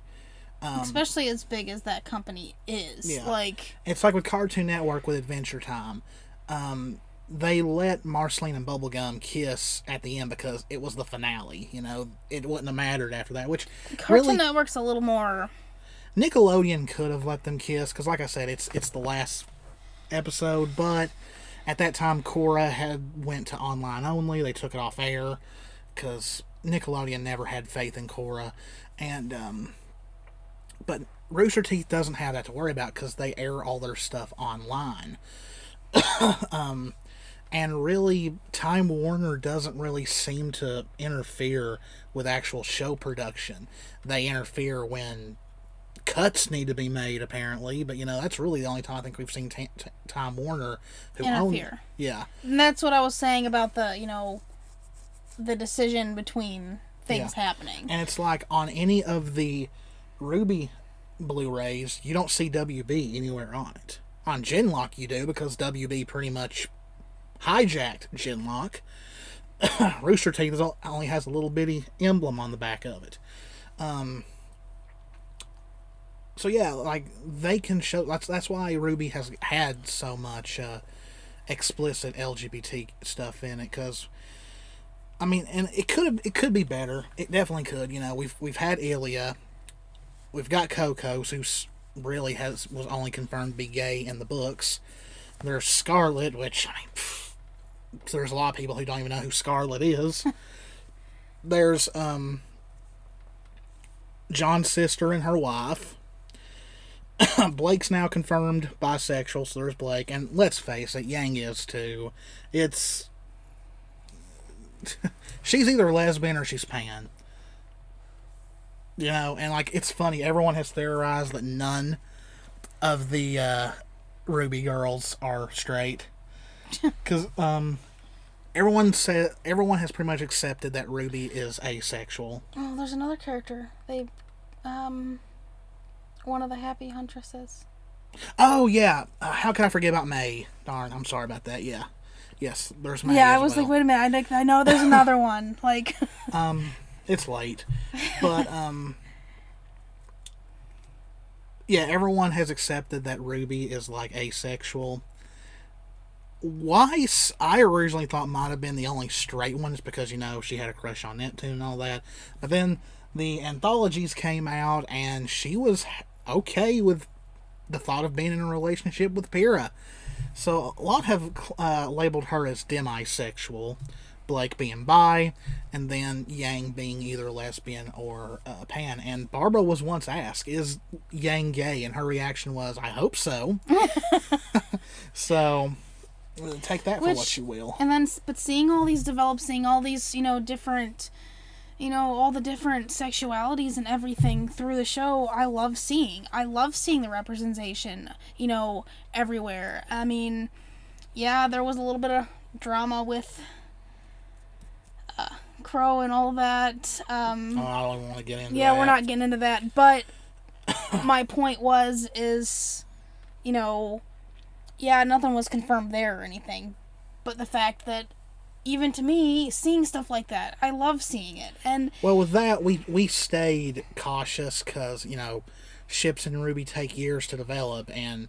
Especially as big as that company is. Yeah. It's like with Cartoon Network with Adventure Time. They let Marceline and Bubblegum kiss at the end because it was the finale. It wouldn't have mattered after that. Which Cartoon Network's a little more. Nickelodeon could have let them kiss because, like I said, it's the last episode. But at that time, Korra had went to online only. They took it off air because Nickelodeon never had faith in Korra, and but Rooster Teeth doesn't have that to worry about because they air all their stuff online. And really, Time Warner doesn't really seem to interfere with actual show production. They interfere when cuts need to be made, apparently. But, that's really the only time I think we've seen Time Warner who interfere. Yeah. And that's what I was saying about the decision between things happening. And it's like on any of the RWBY Blu-rays, you don't see WB anywhere on it. On Genlock you do, because WB pretty much hijacked Genlock. Rooster Teeth only has a little bitty emblem on the back of it. So yeah, they can show. That's why RWBY has had so much explicit LGBT stuff in it. Because I mean, and it could be better. It definitely could. We've had Ilya, we've got Coco, who's really was only confirmed to be gay in the books. There's Scarlet, which, I mean, there's a lot of people who don't even know who Scarlet is. There's John's sister and her wife. Blake's now confirmed bisexual, so there's Blake. And let's face it, Yang is too. She's either lesbian or she's pan. You know, and like, it's funny, everyone has theorized that none of the RWBY girls are straight. Because everyone has pretty much accepted that RWBY is asexual. Oh, there's another character. One of the happy huntresses. Oh, yeah. How can I forget about May? Darn, I'm sorry about that. Yeah. Yes, there's May. Yeah, I as was well. like, wait a minute. I know there's another one. Like, It's late. But, yeah, everyone has accepted that RWBY is, like, asexual. Weiss, I originally thought might have been the only straight one, just because, you know, she had a crush on Neptune and all that. But then the anthologies came out, and she was okay with the thought of being in a relationship with Pyrrha. So a lot have labeled her as demisexual, Blake being bi, and then Yang being either lesbian or pan. And Barbara was once asked, is Yang gay? And her reaction was, I hope so. So take that for what you will. And then, but seeing all these develop, seeing all these, different, all the different sexualities and everything through the show, I love seeing the representation, everywhere. I mean, yeah, there was a little bit of drama with Crow and all that. I don't want to get into that. Yeah, we're not getting into that, but my point is, yeah, nothing was confirmed there or anything, but the fact that, even to me, seeing stuff like that, I love seeing it. And well, with that, we stayed cautious because, ships in RWBY take years to develop, and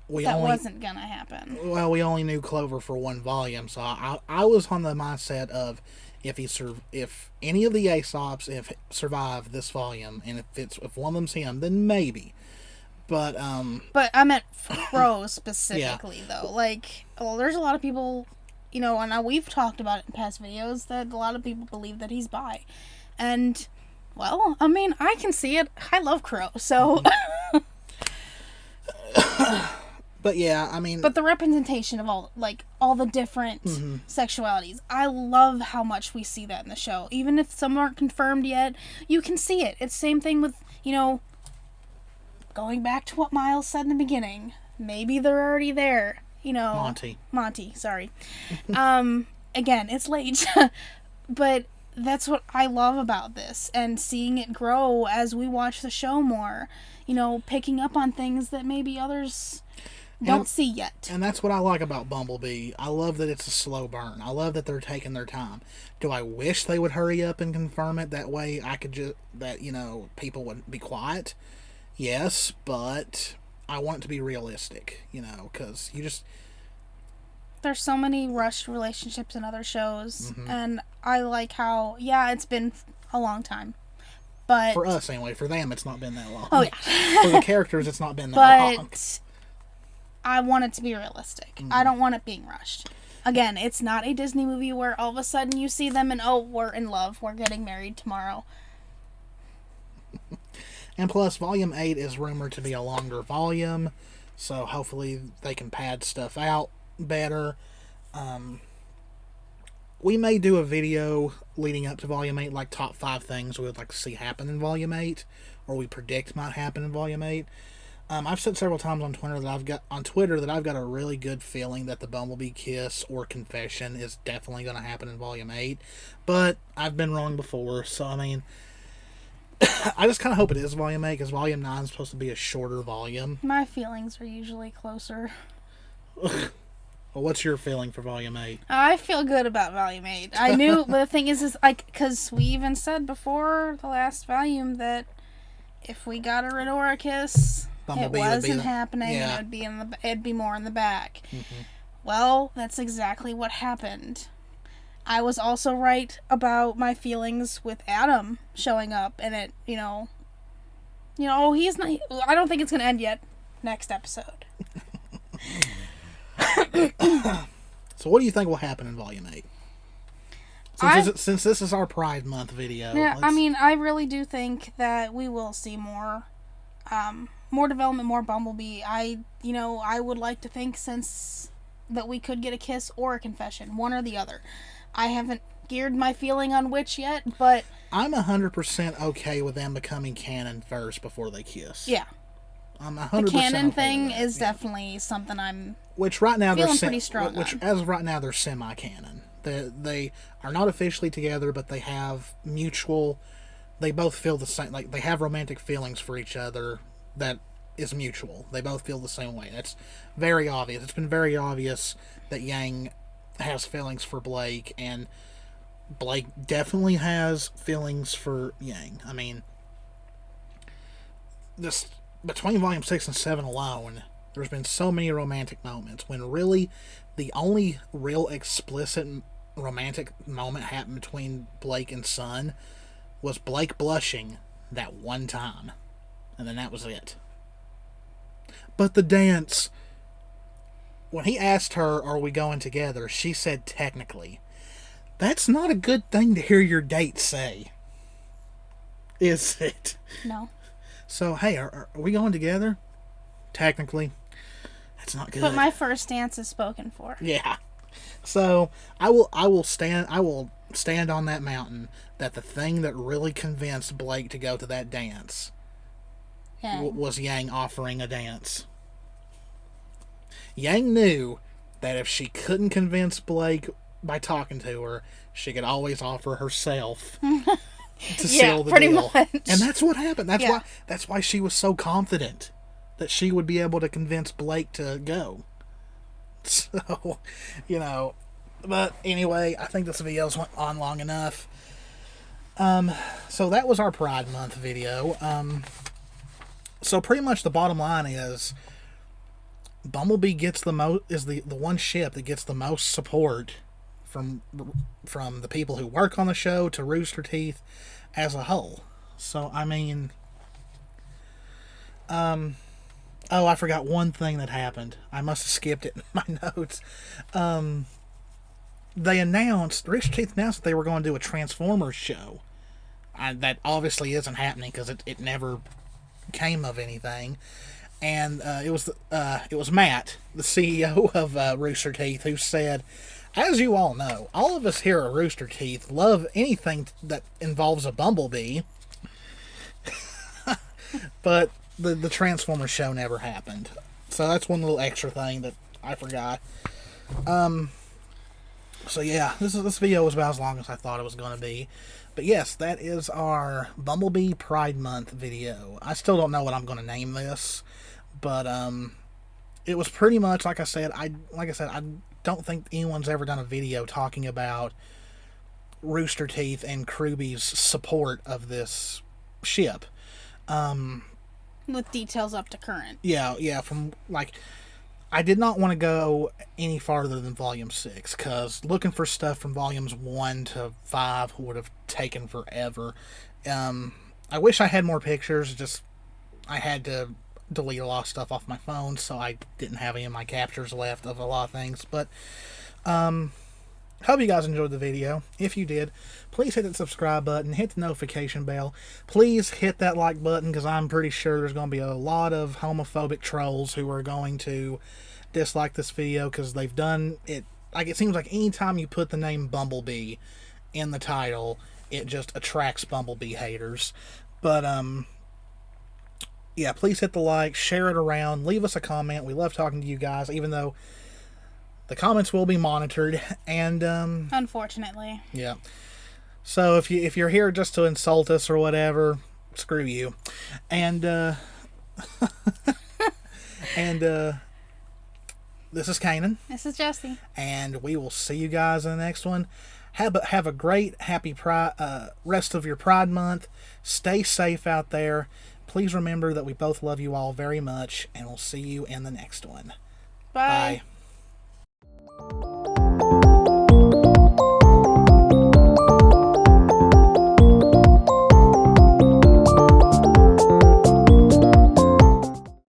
wasn't gonna happen. Well, we only knew Clover for one volume, so I was on the mindset of if any of the Aesops survive this volume, and if one of them's him, then maybe. But I meant Crow specifically, though. Like, there's a lot of people, and we've talked about it in past videos, that a lot of people believe that he's bi. And, well, I mean, I can see it. I love Crow, so... But yeah, I mean... But the representation of all the different sexualities, I love how much we see that in the show. Even if some aren't confirmed yet, you can see it. It's the same thing with, going back to what Miles said in the beginning. Maybe they're already there, Monty, sorry. Again, it's late. But that's what I love about this. And seeing it grow as we watch the show more. Picking up on things that maybe others... don't see yet. And that's what I like about Bumblebee. I love that it's a slow burn. I love that they're taking their time. Do I wish they would hurry up and confirm it? That way I could people would be quiet? Yes, but I want it to be realistic, because you just... There's so many rushed relationships in other shows, and I like how, yeah, it's been a long time. But for us, anyway. For them, it's not been that long. Oh, yeah. For the characters, it's not been that long. But I want it to be realistic. I don't want it being rushed. Again, it's not a Disney movie where all of a sudden you see them and, oh, we're in love. We're getting married tomorrow. And plus, Volume 8 is rumored to be a longer volume, so hopefully they can pad stuff out better. We may do a video leading up to Volume 8, like top 5 things we would like to see happen in Volume 8, or we predict might happen in Volume 8. I've said several times on Twitter that I've got a really good feeling that the Bumblebee kiss or confession is definitely going to happen in Volume 8, but I've been wrong before, so I mean... I just kind of hope it is Volume 8, because Volume 9 is supposed to be a shorter volume. My feelings are usually closer. Well, what's your feeling for Volume 8? I feel good about Volume 8. I knew, but the thing is like, because we even said before the last volume that if we got a Renora kiss, Bumblebee it wasn't happening, yeah. And it'd be more in the back. Well, that's exactly what happened. I was also right about my feelings with Adam showing up, and it, You know, he's not. I don't think it's gonna end yet. Next episode. So what do you think will happen in Volume 8? Since this is our Pride Month video. Yeah, I mean, I really do think that we will see more development, more Bumblebee. I would like to think that we could get a kiss or a confession, one or the other. I haven't geared my feeling on which yet, but I'm 100% okay with them becoming canon first before they kiss. Yeah. I'm 100% the canon okay thing with that. is definitely something I'm which right now feeling they're pretty strong which on. as of right now they're semi-canon. They are not officially together, but they have mutual. They both feel the same. Like they have romantic feelings for each other. That is mutual. They both feel the same way. That's very obvious. It's been very obvious that Yang has feelings for Blake, and Blake definitely has feelings for Yang. I mean, this between Volume 6 and 7 alone, there's been so many romantic moments when really the only real explicit romantic moment happened between Blake and Sun was Blake blushing that one time. And then that was it. But the dance, when he asked her, are we going together, she said technically. That's not a good thing to hear your date say. Is it? No. So, hey, are we going together? Technically. That's not good. But my first dance is spoken for. Yeah. So, I will stand on that mountain that the thing that really convinced Blake to go to that dance was Yang offering a dance. Yang knew that if she couldn't convince Blake by talking to her, she could always offer herself to seal the pretty deal. much. And that's what happened. That's why she was so confident that she would be able to convince Blake to go. So, but anyway, I think this video's went on long enough. So that was our Pride Month video. So pretty much the bottom line is Bumblebee gets the one ship that gets the most support from the people who work on the show to Rooster Teeth as a whole. So I mean, oh, I forgot one thing that happened. I must have skipped it in my notes. Rooster Teeth announced that they were going to do a Transformers show. That obviously isn't happening because it never came of anything. And it was Matt, the CEO of Rooster Teeth, who said, as you all know, all of us here at Rooster Teeth love anything that involves a Bumblebee. But the Transformers show never happened. So that's one little extra thing that I forgot. So yeah, this video was about as long as I thought it was going to be. But yes, that is our Bumblebee Pride Month video. I still don't know what I'm going to name this. But it was pretty much, like I said, I don't think anyone's ever done a video talking about Rooster Teeth and CRWBY's support of this ship. With details up to current. Yeah, from, like, I did not want to go any farther than Volume 6, because looking for stuff from Volumes 1 to 5 would have taken forever. I wish I had more pictures, just, I had to delete a lot of stuff off my phone, so I didn't have any of my captures left of a lot of things. But hope you guys enjoyed the video. If you did, please hit that subscribe button, hit the notification bell. Please hit that like button, because I'm pretty sure there's going to be a lot of homophobic trolls who are going to dislike this video, because they've done it. Like, it seems like anytime you put the name Bumblebee in the title, it just attracts Bumblebee haters. But yeah, please hit the like, share it around, leave us a comment. We love talking to you guys, even though the comments will be monitored. And unfortunately. Yeah. So if you're here just to insult us or whatever, screw you. And and this is Kanan. This is Jessie. And we will see you guys in the next one. Have a great, happy rest of your Pride Month. Stay safe out there. Please remember that we both love you all very much, and we'll see you in the next one. Bye. Bye.